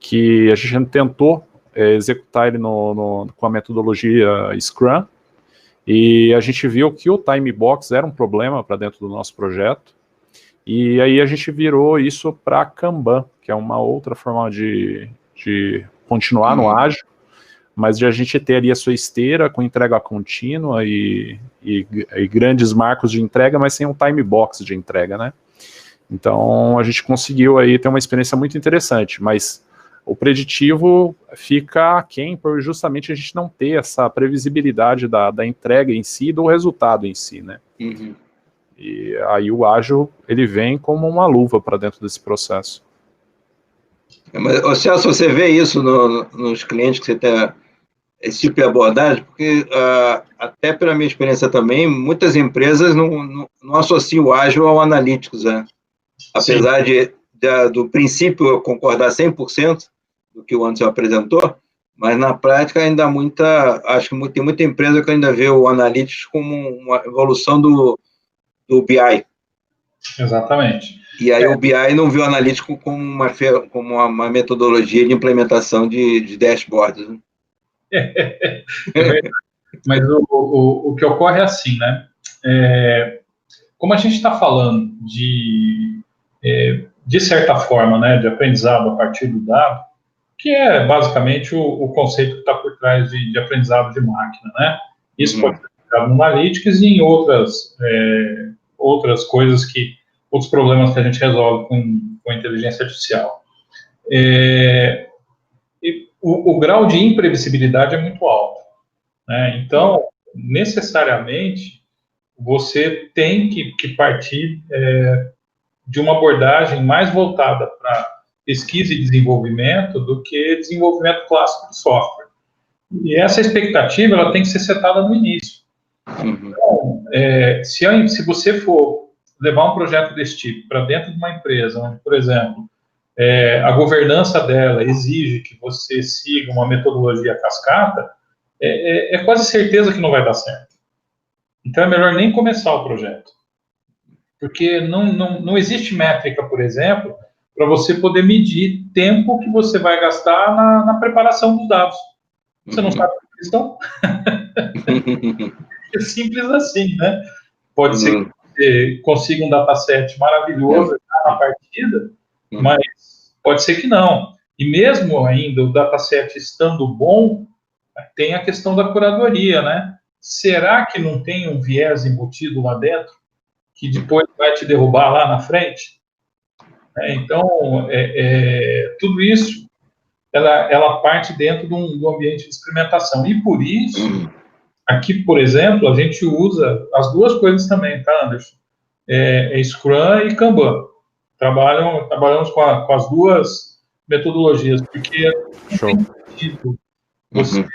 que a gente tentou executar ele com a metodologia Scrum, e a gente viu que o time box era um problema para dentro do nosso projeto, e aí a gente virou isso para Kanban, que é uma outra forma de continuar no ágil, mas de a gente ter ali a sua esteira com entrega contínua e grandes marcos de entrega, mas sem um time box de entrega, né? Então a gente conseguiu aí ter uma experiência muito interessante, mas o preditivo fica aquém por justamente a gente não ter essa previsibilidade da entrega em si, do resultado em si, né? E aí o ágil, ele vem como uma luva para dentro desse processo. Mas, Celso, você vê isso nos clientes que você tem esse tipo de abordagem? Porque, até pela minha experiência também, muitas empresas não associam o ágil ao analíticos, né? Apesar do princípio eu concordar 100% do que o Anderson apresentou, mas na prática ainda acho que tem muita empresa que ainda vê o analytics como uma evolução do BI. Exatamente. E aí o BI não vê o analítico como uma metodologia de implementação de dashboards, né? Mas o que ocorre é assim, né? Como a gente está falando de certa forma, né, de aprendizado a partir do dado, que é basicamente o conceito que está por trás de aprendizado de máquina, né? Isso pode ser aplicado no Analytics e em outras coisas outros problemas que a gente resolve com a inteligência artificial. O grau de imprevisibilidade é muito alto, né? Então, necessariamente, você tem que partir de uma abordagem mais voltada para pesquisa e desenvolvimento do que desenvolvimento clássico de software. E essa expectativa ela tem que ser setada no início. Então, se você for levar um projeto desse tipo para dentro de uma empresa, onde, por exemplo, a governança dela exige que você siga uma metodologia cascata, é quase certeza que não vai dar certo. Então é melhor nem começar o projeto. Porque não existe métrica, por exemplo, para você poder medir tempo que você vai gastar na preparação dos dados. Você não sabe o que eles estão? É simples assim, né? Pode ser que você consiga um dataset maravilhoso na partida, mas pode ser que não. E mesmo ainda o dataset estando bom, tem a questão da curadoria, né? Será que não tem um viés embutido lá dentro que depois vai te derrubar lá na frente? Então, tudo isso, ela parte dentro de um ambiente de experimentação. E por isso, aqui, por exemplo, a gente usa as duas coisas também, tá, Anderson? Scrum e Kanban. Trabalhamos com as duas metodologias, porque não tem sentido você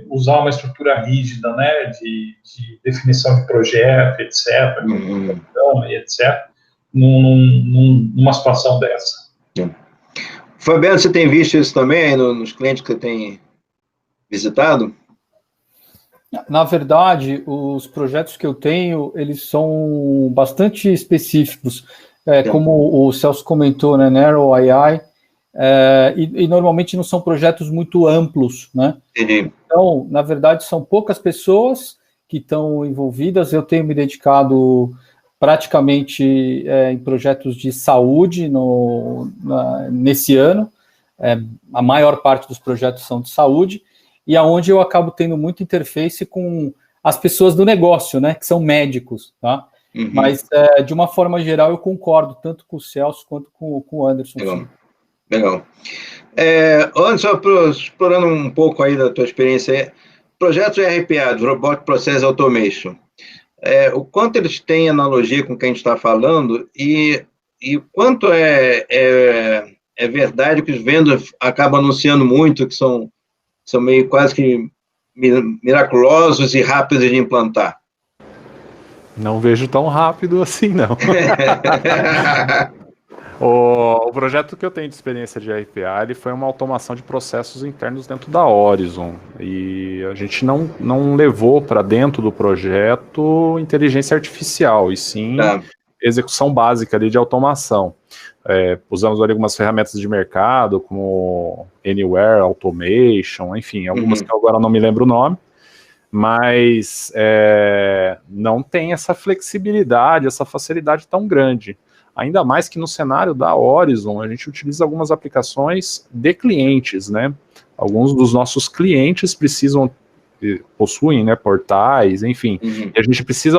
usar uma estrutura rígida, né, de definição de projeto, etc., etc., numa situação dessa. Fabiano, você tem visto isso também aí nos clientes que você tem visitado? Na verdade, os projetos que eu tenho, eles são bastante específicos, como o Celso comentou, né, Narrow AI, e normalmente não são projetos muito amplos, né? Entendi. Então, na verdade, são poucas pessoas que estão envolvidas. Eu tenho me dedicado praticamente em projetos de saúde nesse ano. A maior parte dos projetos são de saúde, e aonde eu acabo tendo muita interface com as pessoas do negócio, né, que são médicos, tá? Mas, de uma forma geral, eu concordo, tanto com o Celso quanto com o Anderson. Legal. Anderson, explorando um pouco aí da tua experiência, projetos de RPA, de Robotic Process Automation, o quanto eles têm analogia com o que a gente está falando e o quanto é verdade que os vendors acabam anunciando muito, que são meio quase que miraculosos e rápidos de implantar? Não vejo tão rápido assim, não. O projeto que eu tenho de experiência de RPA, ele foi uma automação de processos internos dentro da Horizon, e a gente não levou para dentro do projeto inteligência artificial, e sim execução básica ali de automação. Usamos ali algumas ferramentas de mercado, como Anywhere Automation, enfim, algumas que eu agora não me lembro o nome, mas não tem essa flexibilidade, essa facilidade tão grande. Ainda mais que no cenário da Horizon, a gente utiliza algumas aplicações de clientes, né? Alguns dos nossos clientes possuem, né, portais, enfim, e a gente precisa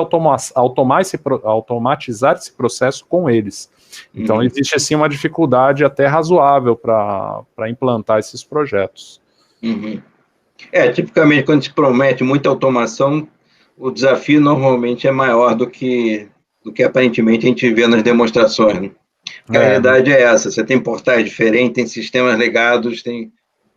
automatizar esse processo com eles. Então, existe, assim, uma dificuldade até razoável para implantar esses projetos. Tipicamente, quando se promete muita automação, o desafio normalmente é maior do que aparentemente a gente vê nas demonstrações, né? A realidade é essa, você tem portais diferentes, tem sistemas legados, tem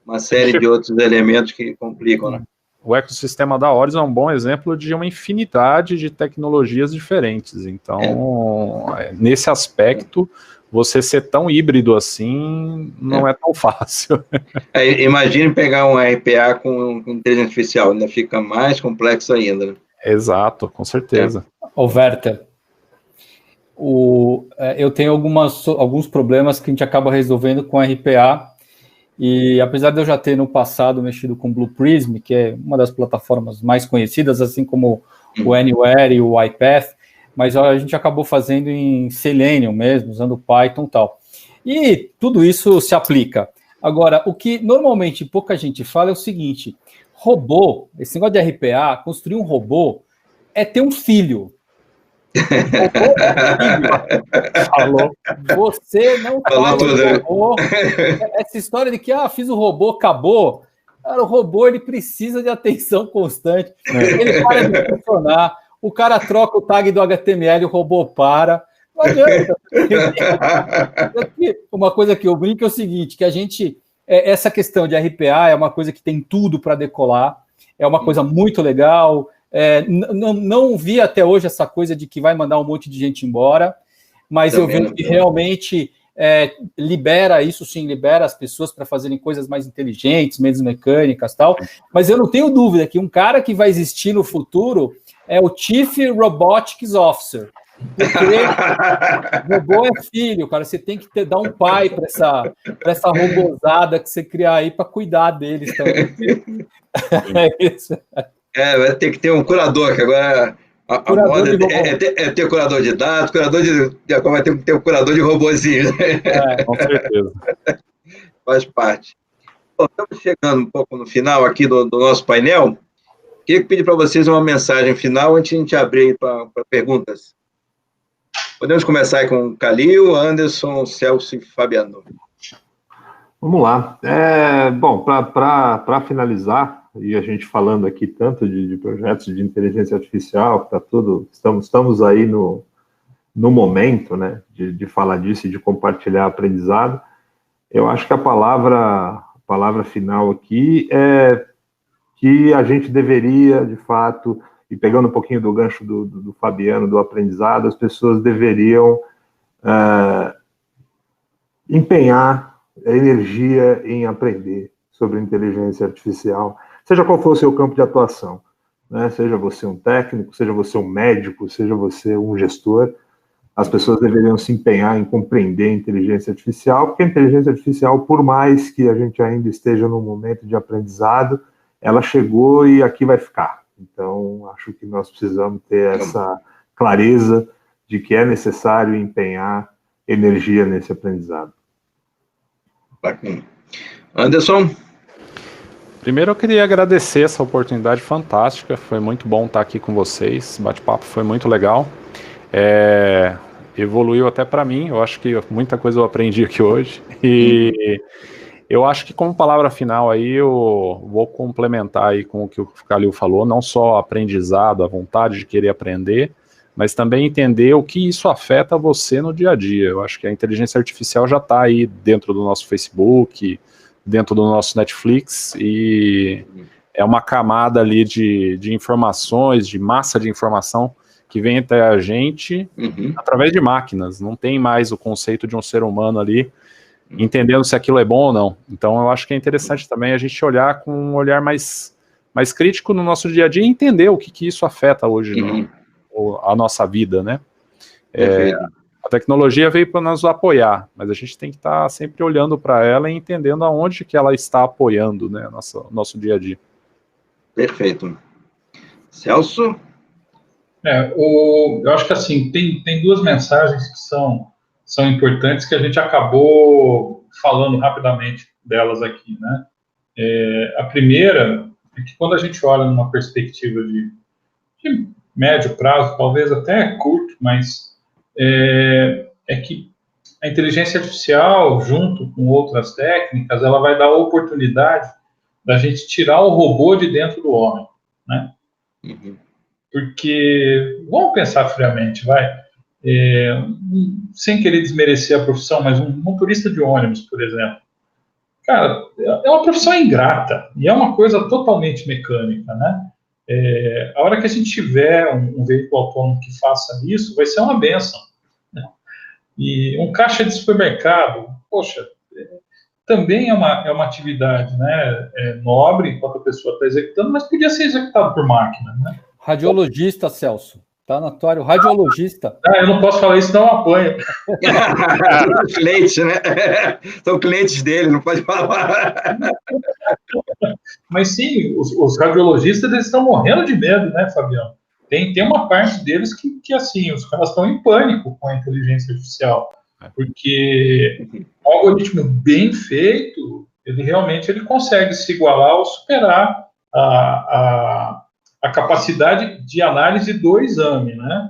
uma série de outros elementos que complicam, né? O ecossistema da Horizon é um bom exemplo de uma infinidade de tecnologias diferentes, então, nesse aspecto, você ser tão híbrido assim não é tão fácil. Imagine pegar um RPA com inteligência artificial, ainda fica mais complexo ainda, né? Exato, com certeza. Ô, Werther, eu tenho alguns problemas que a gente acaba resolvendo com RPA, e apesar de eu já ter no passado mexido com Blue Prism, que é uma das plataformas mais conhecidas, assim como o Anywhere e o iPath, mas a gente acabou fazendo em Selenium mesmo, usando Python e tal. E tudo isso se aplica. Agora, o que normalmente pouca gente fala é o seguinte: robô, esse negócio de RPA, construir um robô é ter um filho. Robô é filho. Falou. Você não faz o robô. Essa história de que fiz o robô, acabou. Cara, o robô, ele precisa de atenção constante. Ele para de funcionar, o cara troca o tag do HTML, o robô para. Não adianta. Uma coisa que eu brinco é o seguinte, que a gente... Essa questão de RPA é uma coisa que tem tudo para decolar, é uma coisa muito legal. Não vi até hoje essa coisa de que vai mandar um monte de gente embora, mas também eu vejo que realmente libera isso, sim, libera as pessoas para fazerem coisas mais inteligentes, menos mecânicas e tal, mas eu não tenho dúvida que um cara que vai existir no futuro é o Chief Robotics Officer, porque robô é filho, cara, você tem que dar um pai para essa robozada que você criar aí para cuidar deles também. É isso. Vai ter que ter um curador, que agora a moda é ter curador de dados, agora vai ter que ter um curador de robozinho. Com certeza. Faz parte. Bom, estamos chegando um pouco no final aqui do nosso painel. Queria pedir para vocês uma mensagem final antes de a gente abrir para perguntas. Podemos começar aí com Calil, Anderson, Celso e Fabiano. Vamos lá. Bom, para finalizar, e a gente falando aqui tanto de projetos de inteligência artificial, tá tudo, estamos aí no momento, né, de falar disso e de compartilhar aprendizado. Eu acho que a palavra final aqui é que a gente deveria, de fato, e pegando um pouquinho do gancho do Fabiano, do aprendizado, as pessoas deveriam empenhar a energia em aprender sobre inteligência artificial, seja qual for o seu campo de atuação, né? Seja você um técnico, seja você um médico, seja você um gestor, as pessoas deveriam se empenhar em compreender a inteligência artificial, porque a inteligência artificial, por mais que a gente ainda esteja num momento de aprendizado, ela chegou e aqui vai ficar. Então, acho que nós precisamos ter essa clareza de que é necessário empenhar energia nesse aprendizado. Bacana. Anderson? Primeiro, eu queria agradecer essa oportunidade fantástica, foi muito bom estar aqui com vocês, o bate-papo foi muito legal, evoluiu até para mim, eu acho que muita coisa eu aprendi aqui hoje, e eu acho que como palavra final aí, eu vou complementar aí com o que o Calil falou, não só aprendizado, a vontade de querer aprender, mas também entender o que isso afeta você no dia a dia. Eu acho que a inteligência artificial já está aí dentro do nosso Facebook, dentro do nosso Netflix, e é uma camada ali de informações, de massa de informação que vem até a gente através de máquinas. Não tem mais o conceito de um ser humano ali entendendo se aquilo é bom ou não. Então eu acho que é interessante também a gente olhar com um olhar mais crítico no nosso dia a dia e entender o que isso afeta hoje a nossa vida, né? A tecnologia veio para nos apoiar, mas a gente tem que estar sempre olhando para ela e entendendo aonde que ela está apoiando, né, nosso dia a dia. Perfeito. Celso? Eu acho que assim, tem duas mensagens que são importantes que a gente acabou falando rapidamente delas aqui, né? A primeira é que quando a gente olha numa perspectiva de médio prazo, talvez até curto, mas é que a inteligência artificial, junto com outras técnicas, ela vai dar a oportunidade da gente tirar o robô de dentro do homem, né? Porque, vamos pensar friamente, sem querer desmerecer a profissão, mas um motorista de ônibus, por exemplo, cara, é uma profissão ingrata, e é uma coisa totalmente mecânica, né? A hora que a gente tiver um veículo autônomo que faça isso, vai ser uma bênção, né? E um caixa de supermercado, poxa, também é uma atividade, né, nobre, enquanto a pessoa está executando, mas podia ser executado por máquina, né? Radiologista, Celso. Está na tua área, radiologista. Eu não posso falar isso, não apanho. Clientes, né? São clientes dele, não pode falar. Mas sim, os radiologistas eles estão morrendo de medo, né, Fabiano? Tem uma parte deles que assim, os caras estão em pânico com a inteligência artificial, porque um algoritmo bem feito, ele consegue se igualar ou superar a capacidade de análise do exame, né?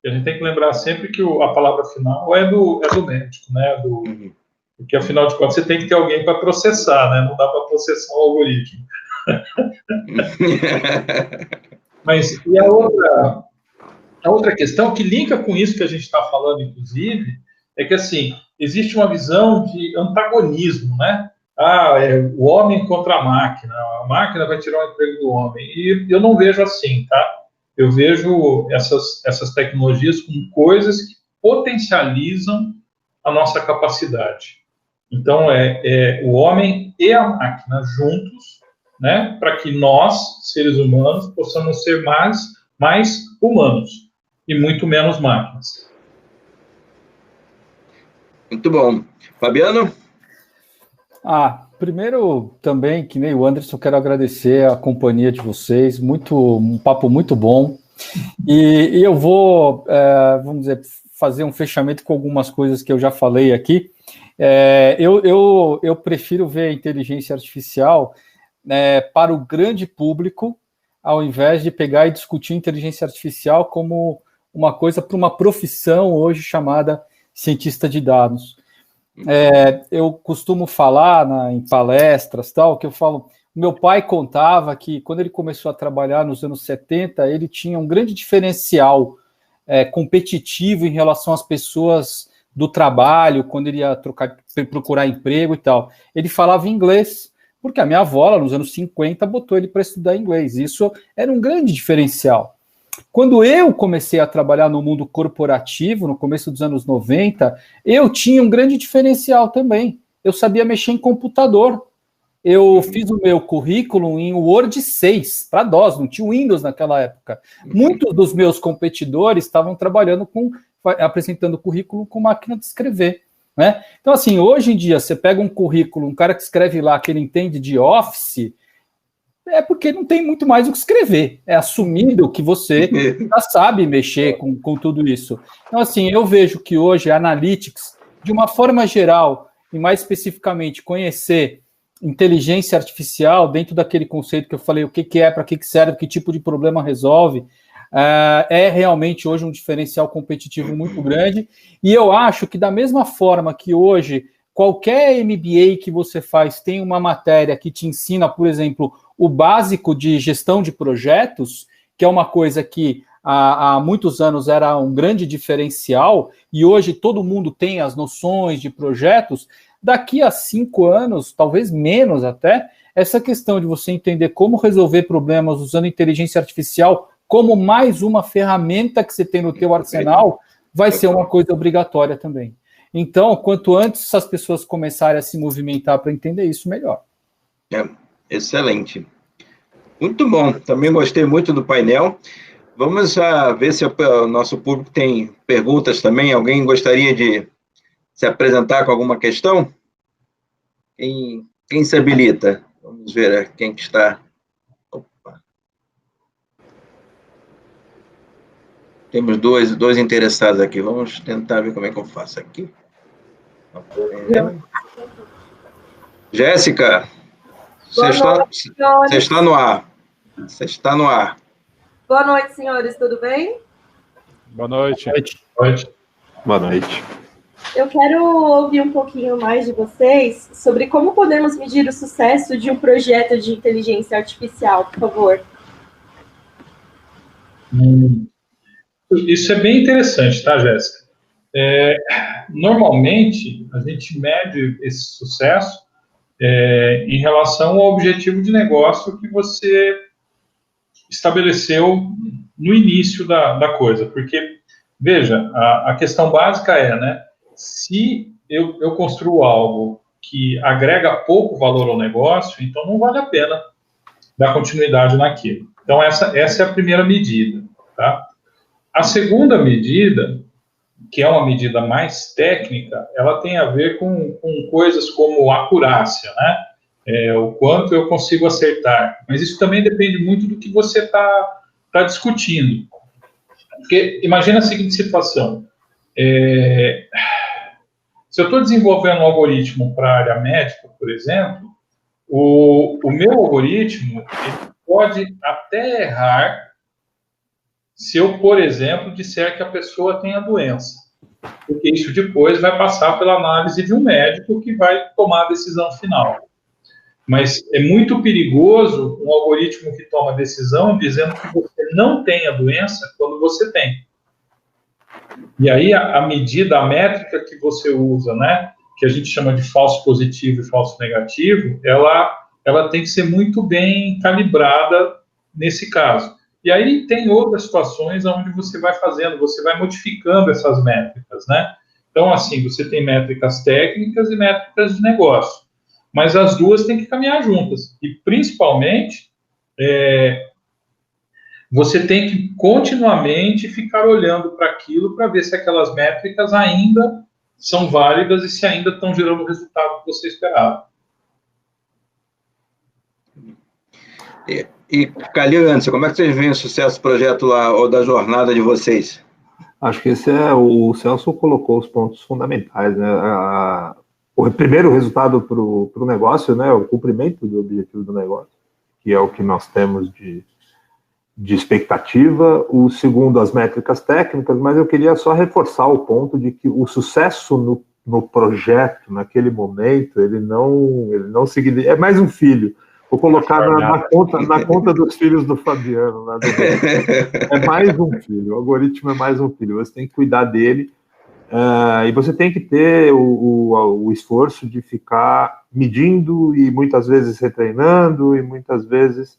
E a gente tem que lembrar sempre que a palavra final é do médico, né? Porque, afinal de contas, você tem que ter alguém para processar, né? Não dá para processar o algoritmo. Mas, e a outra questão que linka com isso que a gente está falando, inclusive, é que, assim, existe uma visão de antagonismo, né? O homem contra a máquina vai tirar o emprego do homem. E eu não vejo assim, tá? Eu vejo essas tecnologias como coisas que potencializam a nossa capacidade. Então, o homem e a máquina juntos, né, para que nós, seres humanos, possamos ser mais humanos e muito menos máquinas. Muito bom. Fabiano? Primeiro também, que nem o Anderson, quero agradecer a companhia de vocês, um papo muito bom, e eu vou, vamos dizer, fazer um fechamento com algumas coisas que eu já falei aqui. Eu prefiro ver a inteligência artificial para o grande público, ao invés de pegar e discutir inteligência artificial como uma coisa para uma profissão hoje chamada cientista de dados. Eu costumo falar em palestras, tal, que eu falo, meu pai contava que quando ele começou a trabalhar nos anos 70, ele tinha um grande diferencial competitivo em relação às pessoas do trabalho, quando ele ia procurar emprego e tal. Ele falava inglês, porque a minha avó, lá nos anos 50, botou ele para estudar inglês. Isso era um grande diferencial. Quando eu comecei a trabalhar no mundo corporativo, no começo dos anos 90, eu tinha um grande diferencial também. Eu sabia mexer em computador. Eu fiz o meu currículo em Word 6, para DOS, não tinha Windows naquela época. Muitos dos meus competidores estavam trabalhando apresentando currículo com máquina de escrever, né? Então, assim, hoje em dia, você pega um currículo, um cara que escreve lá que ele entende de Office, é porque não tem muito mais o que escrever. É assumindo que você já sabe mexer com tudo isso. Então, assim, eu vejo que hoje a Analytics, de uma forma geral, e mais especificamente conhecer inteligência artificial dentro daquele conceito que eu falei, o que é, para que serve, que tipo de problema resolve, é realmente hoje um diferencial competitivo muito grande. E eu acho que da mesma forma que hoje qualquer MBA que você faz tem uma matéria que te ensina, por exemplo, o básico de gestão de projetos, que é uma coisa que há muitos anos era um grande diferencial, e hoje todo mundo tem as noções de projetos. Daqui a 5 anos, talvez menos até, essa questão de você entender como resolver problemas usando inteligência artificial como mais uma ferramenta que você tem no teu arsenal, vai ser uma coisa obrigatória também. Então, quanto antes as pessoas começarem a se movimentar para entender isso, melhor. Excelente. Muito bom. Também gostei muito do painel. Vamos ver se o nosso público tem perguntas também. Alguém gostaria de se apresentar com alguma questão? Quem se habilita? Vamos ver quem que está. Opa. Temos dois interessados aqui. Vamos tentar ver como é que eu faço aqui. Jéssica, você está no ar. Você está no ar. Boa noite, senhores. Tudo bem? Boa noite. Boa noite. Eu quero ouvir um pouquinho mais de vocês sobre como podemos medir o sucesso de um projeto de inteligência artificial, por favor. Isso é bem interessante, tá, Jéssica? Normalmente, a gente mede esse sucesso em relação ao objetivo de negócio que você estabeleceu no início da coisa. Porque, veja, a questão básica né, se eu construo algo que agrega pouco valor ao negócio, então não vale a pena dar continuidade naquilo. Então, essa é a primeira medida, tá? A segunda medida, que é uma medida mais técnica, ela tem a ver com coisas como acurácia, né? O quanto eu consigo acertar. Mas isso também depende muito do que você está discutindo. Porque imagina a seguinte situação. Se eu estou desenvolvendo um algoritmo para a área médica, por exemplo, o meu algoritmo ele pode até errar se eu, por exemplo, disser que a pessoa tem a doença. porque isso depois vai passar pela análise de um médico que vai tomar a decisão final. Mas é muito perigoso um algoritmo que toma decisão dizendo que você não tem a doença quando você tem. E aí a medida, a métrica que você usa, né, que a gente chama de falso positivo e falso negativo, ela tem que ser muito bem calibrada nesse caso. E aí tem outras situações onde você vai fazendo, você vai modificando essas métricas, né? Então, assim, você tem métricas técnicas e métricas de negócio, mas as duas têm que caminhar juntas. E, principalmente, você tem que continuamente ficar olhando para aquilo para ver se aquelas métricas ainda são válidas e se ainda estão gerando o resultado que você esperava. E Calil, Anderson, como é que vocês veem o sucesso do projeto lá, ou da jornada de vocês? Acho que o Celso colocou os pontos fundamentais, né? O primeiro resultado para o negócio, né? O cumprimento do objetivo do negócio, que é o que nós temos de expectativa. O segundo, as métricas técnicas, mas eu queria só reforçar o ponto de que o sucesso no projeto, naquele momento, ele não significa... É mais um filho. Vou colocar na conta dos filhos do Fabiano. Lá é mais um filho, o algoritmo é mais um filho. Você tem que cuidar dele e você tem que ter o esforço de ficar medindo e muitas vezes retreinando e muitas vezes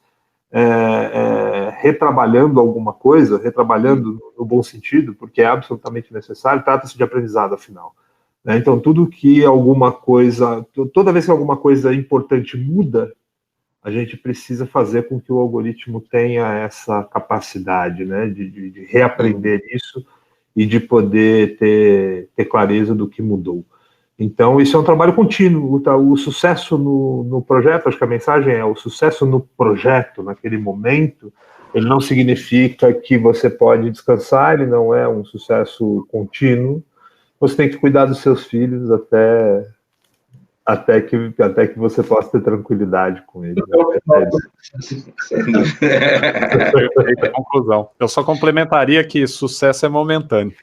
retrabalhando alguma coisa, retrabalhando no bom sentido, porque é absolutamente necessário, trata-se de aprendizado, afinal. Né? Então, toda vez que alguma coisa importante muda, a gente precisa fazer com que o algoritmo tenha essa capacidade, né, de reaprender isso e de poder ter clareza do que mudou. Então, isso é um trabalho contínuo. O sucesso no projeto, acho que a mensagem é o sucesso no projeto, naquele momento, ele não significa que você pode descansar, ele não é um sucesso contínuo. Você tem que cuidar dos seus filhos até que você possa ter tranquilidade com ele. Perfeita conclusão. Eu só complementaria que sucesso é momentâneo.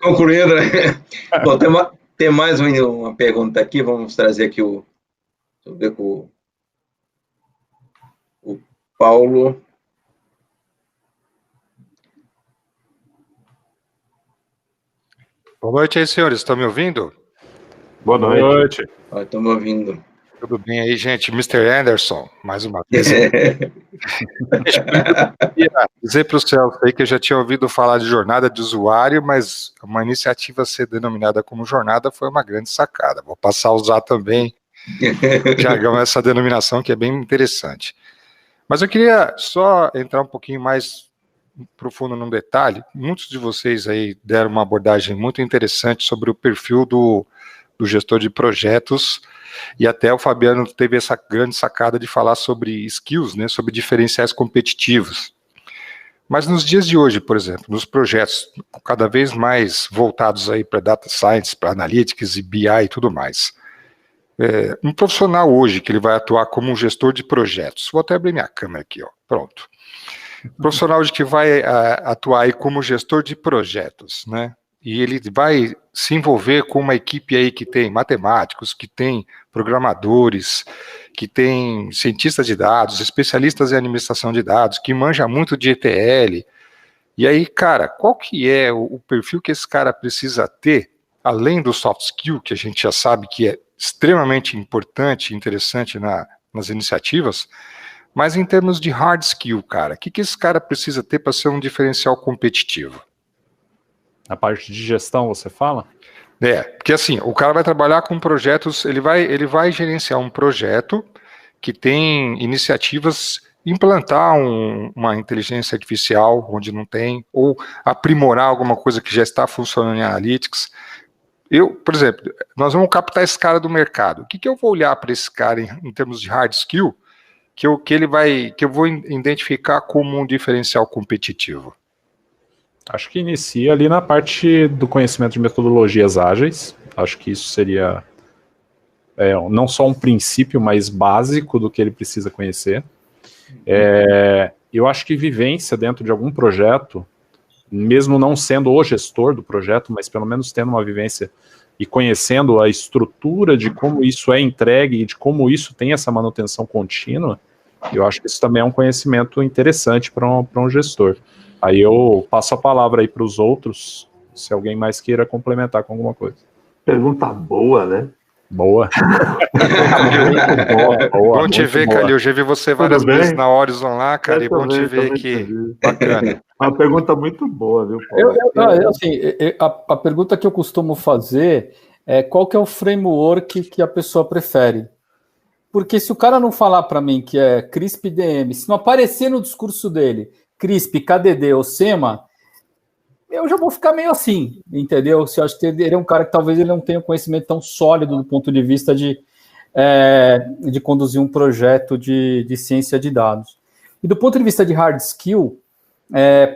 Concluindo, né? Bom, tem mais uma pergunta aqui, vamos trazer aqui o Paulo. Boa noite aí, senhores. Estão me ouvindo? Boa noite. Estamos ouvindo. Tudo bem aí, gente? Mr. Anderson, mais uma vez. Dizer para o Celso aí que eu já tinha ouvido falar de jornada de usuário, mas uma iniciativa ser denominada como jornada foi uma grande sacada. Vou passar a usar também jargão essa denominação, que é bem interessante. Mas eu queria só entrar um pouquinho mais profundo num detalhe. Muitos de vocês aí deram uma abordagem muito interessante sobre o perfil do gestor de projetos, e até o Fabiano teve essa grande sacada de falar sobre skills, né, sobre diferenciais competitivos. Mas nos dias de hoje, por exemplo, nos projetos cada vez mais voltados aí para data science, para analytics e BI e tudo mais, um profissional hoje que ele vai atuar como um gestor de projetos, vou até abrir minha câmera aqui, ó, pronto. Profissional de que vai atuar aí como gestor de projetos, né? E ele vai se envolver com uma equipe aí que tem matemáticos, que tem programadores, que tem cientistas de dados, especialistas em administração de dados, que manja muito de ETL. E aí, cara, qual que é o perfil que esse cara precisa ter, além do soft skill, que a gente já sabe que é extremamente importante e interessante nas iniciativas, mas em termos de hard skill, cara, o que esse cara precisa ter para ser um diferencial competitivo? Na parte de gestão, você fala? Porque assim, o cara vai trabalhar com projetos, ele vai gerenciar um projeto que tem iniciativas, implantar uma inteligência artificial onde não tem, ou aprimorar alguma coisa que já está funcionando em Analytics. Por exemplo, nós vamos captar esse cara do mercado. O que eu vou olhar para esse cara em termos de hard skill, que eu vou identificar como um diferencial competitivo? Acho que inicia ali na parte do conhecimento de metodologias ágeis. Acho que isso seria não só um princípio, mas básico do que ele precisa conhecer. Eu acho que vivência dentro de algum projeto mesmo não sendo o gestor do projeto, mas pelo menos tendo uma vivência e conhecendo a estrutura de como isso é entregue e de como isso tem essa manutenção contínua, eu acho que isso também é um conhecimento interessante para um gestor. Aí eu passo a palavra aí para os outros, se alguém mais queira complementar com alguma coisa. Pergunta boa, né? Boa. Bom te ver, Calil. Já vi você várias vezes na Horizon lá, cara, e bom te ver aqui. Bacana. Uma pergunta muito boa, viu, Paulo? Assim, a pergunta que eu costumo fazer é qual que é o framework que a pessoa prefere. Porque se o cara não falar para mim que é CRISP DM, se não aparecer no discurso dele CRISP, KDD ou SEMA, eu já vou ficar meio assim, entendeu? Se eu acho que ele é um cara que talvez ele não tenha um conhecimento tão sólido do ponto de vista de conduzir um projeto de ciência de dados. E do ponto de vista de hard skill,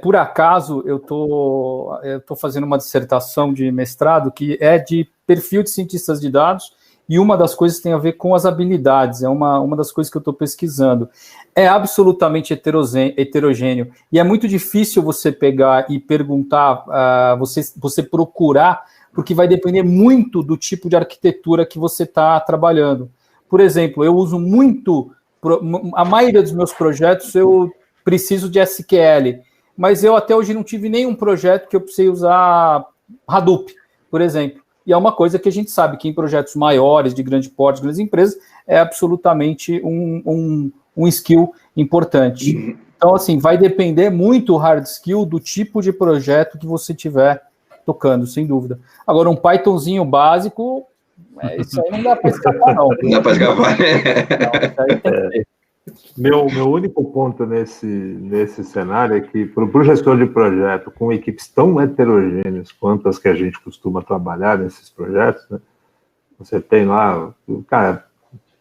por acaso eu tô fazendo uma dissertação de mestrado que é de perfil de cientistas de dados, e uma das coisas tem a ver com as habilidades, é uma das coisas que eu estou pesquisando. É absolutamente heterogêneo, e é muito difícil você pegar e perguntar, você procurar, porque vai depender muito do tipo de arquitetura que você está trabalhando. Por exemplo, eu uso muito, a maioria dos meus projetos eu preciso de SQL, mas eu até hoje não tive nenhum projeto que eu precisei usar Hadoop, por exemplo. E é uma coisa que a gente sabe que em projetos maiores, de grande porte, de grandes empresas, é absolutamente um skill importante. Então, assim, vai depender muito o hard skill do tipo de projeto que você tiver tocando, sem dúvida. Agora, um Pythonzinho básico, isso aí não dá para escapar, não. Não dá para escapar. Não, isso aí tem que ter. Meu único ponto nesse cenário é que, para o gestor de projeto, com equipes tão heterogêneas quanto as que a gente costuma trabalhar nesses projetos, né, você tem lá, cara,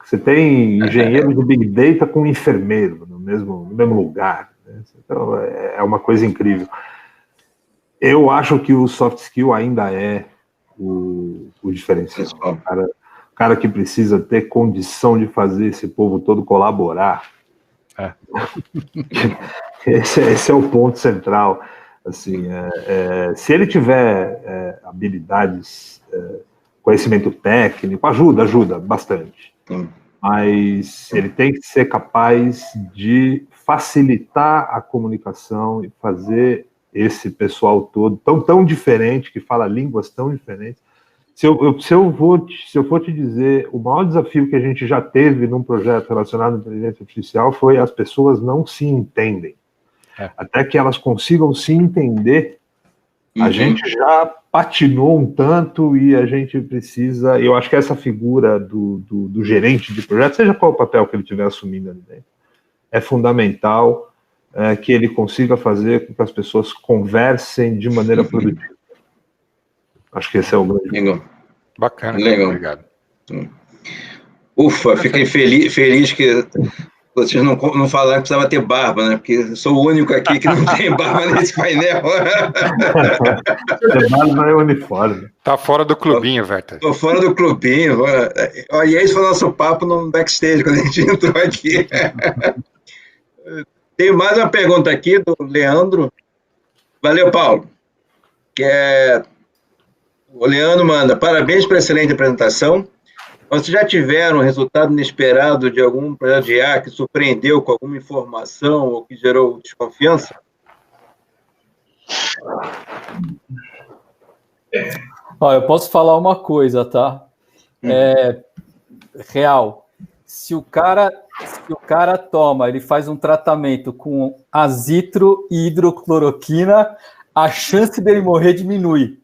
você tem engenheiro de Big Data com enfermeiro no mesmo lugar. Né? Então, é uma coisa incrível. Eu acho que o soft skill ainda é o diferencial. O cara que precisa ter condição de fazer esse povo todo colaborar. Esse é o ponto central. Assim, se ele tiver habilidades, conhecimento técnico, ajuda bastante. Mas ele tem que ser capaz de facilitar a comunicação e fazer esse pessoal todo tão diferente, que fala línguas tão diferentes. Se eu for te dizer, o maior desafio que a gente já teve num projeto relacionado à inteligência artificial foi as pessoas não se entendem. Até que elas consigam se entender, a gente já patinou um tanto e a gente precisa... Eu acho que essa figura do gerente de projeto, seja qual o papel que ele estiver assumindo ali dentro, é fundamental que ele consiga fazer com que as pessoas conversem de maneira produtiva. Acho que esse é o grande... Legal. Bacana, legal. Obrigado. Ufa, fiquei feliz que vocês não falaram que precisava ter barba, né? Porque eu sou o único aqui que não tem barba nesse painel. Barba é uniforme. Tá fora do clubinho, Werther. Tô fora do clubinho. E esse foi o nosso papo no backstage, quando a gente entrou aqui. Tem mais uma pergunta aqui do Leandro. Valeu, Paulo. O Leandro manda: parabéns pela excelente apresentação. Vocês já tiveram um resultado inesperado de algum projeto de IA que surpreendeu com alguma informação ou que gerou desconfiança? Eu posso falar uma coisa, tá? Real. Se o cara toma, ele faz um tratamento com azitro e hidrocloroquina, a chance dele morrer diminui.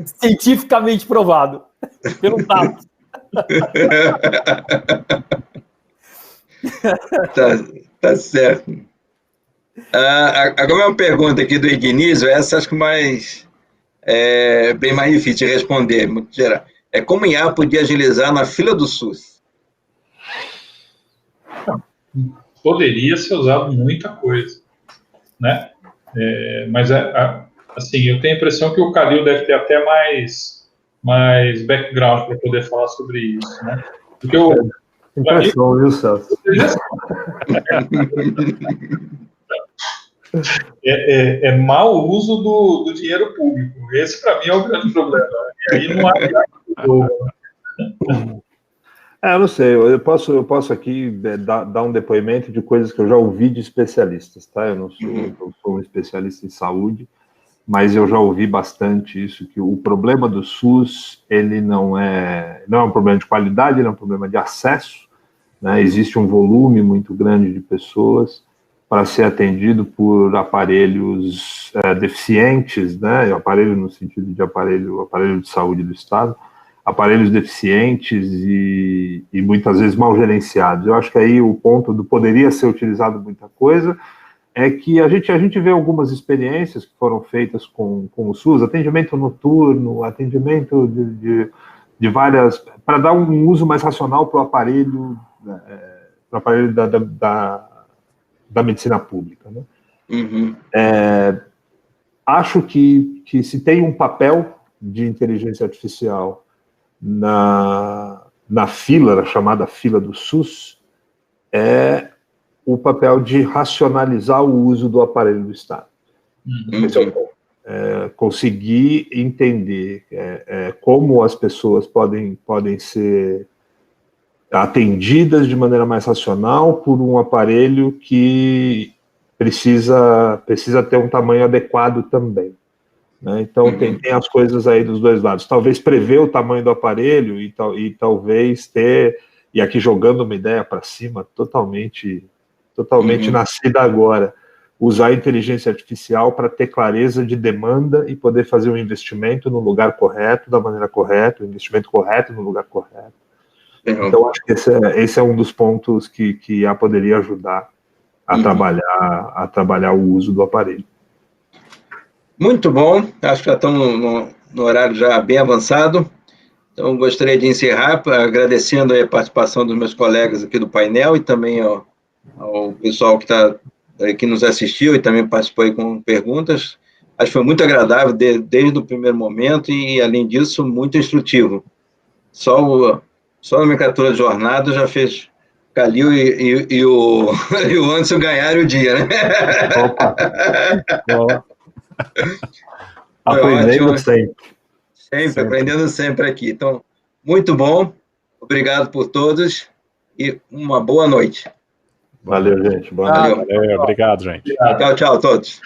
Cientificamente provado. Pelo TAP. Tá certo. Agora uma pergunta aqui do Ignísio, essa acho que bem mais difícil de responder, muito geral. Como IA podia agilizar na fila do SUS? Poderia ser usado muita coisa, né? Mas assim, eu tenho a impressão que o Calil deve ter até mais background para poder falar sobre isso, né? Porque impressão, viu, Celso? É mau uso do dinheiro público. Esse, para mim, é o grande problema. E aí não há eu não sei, eu posso aqui dar um depoimento de coisas que eu já ouvi de especialistas, tá? Eu não sou um especialista em saúde, mas eu já ouvi bastante isso, que o problema do SUS, ele não é um problema de qualidade, ele é um problema de acesso, né? Existe um volume muito grande de pessoas para ser atendido por aparelhos deficientes, né? Aparelho no sentido de aparelho de saúde do Estado, aparelhos deficientes e muitas vezes mal gerenciados. Eu acho que aí o ponto do poderia ser utilizado muita coisa é que a gente vê algumas experiências que foram feitas com o SUS, atendimento noturno, atendimento de várias, para dar um uso mais racional para o aparelho, da medicina pública, né? Uhum. Acho que se tem um papel de inteligência artificial na chamada fila do SUS, é o papel de racionalizar o uso do aparelho do Estado. Uhum. Esse é o ponto. Conseguir entender como as pessoas podem ser atendidas de maneira mais racional por um aparelho que precisa ter um tamanho adequado também. Né? Então, tem as coisas aí dos dois lados. Talvez prever o tamanho do aparelho e talvez ter, e aqui jogando uma ideia para cima, totalmente nascida agora, usar a inteligência artificial para ter clareza de demanda e poder fazer um investimento no lugar correto, da maneira correta, o investimento correto no lugar correto. Então, acho que esse é um dos pontos que poderia ajudar a trabalhar o uso do aparelho. Muito bom, acho que já estamos no horário já bem avançado, então gostaria de encerrar agradecendo a participação dos meus colegas aqui do painel e também ao pessoal que nos assistiu e também participou aí com perguntas. Acho que foi muito agradável desde o primeiro momento e, além disso, muito instrutivo. Só a nomenclatura de jornada já fez Calil e o Anderson ganharem o dia, né? Opa! Aprendendo sempre. Sempre, aprendendo sempre aqui. Então, muito bom. Obrigado por todos e uma boa noite. Valeu, gente. Boa noite. Valeu, obrigado, gente. Tchau, tchau a todos.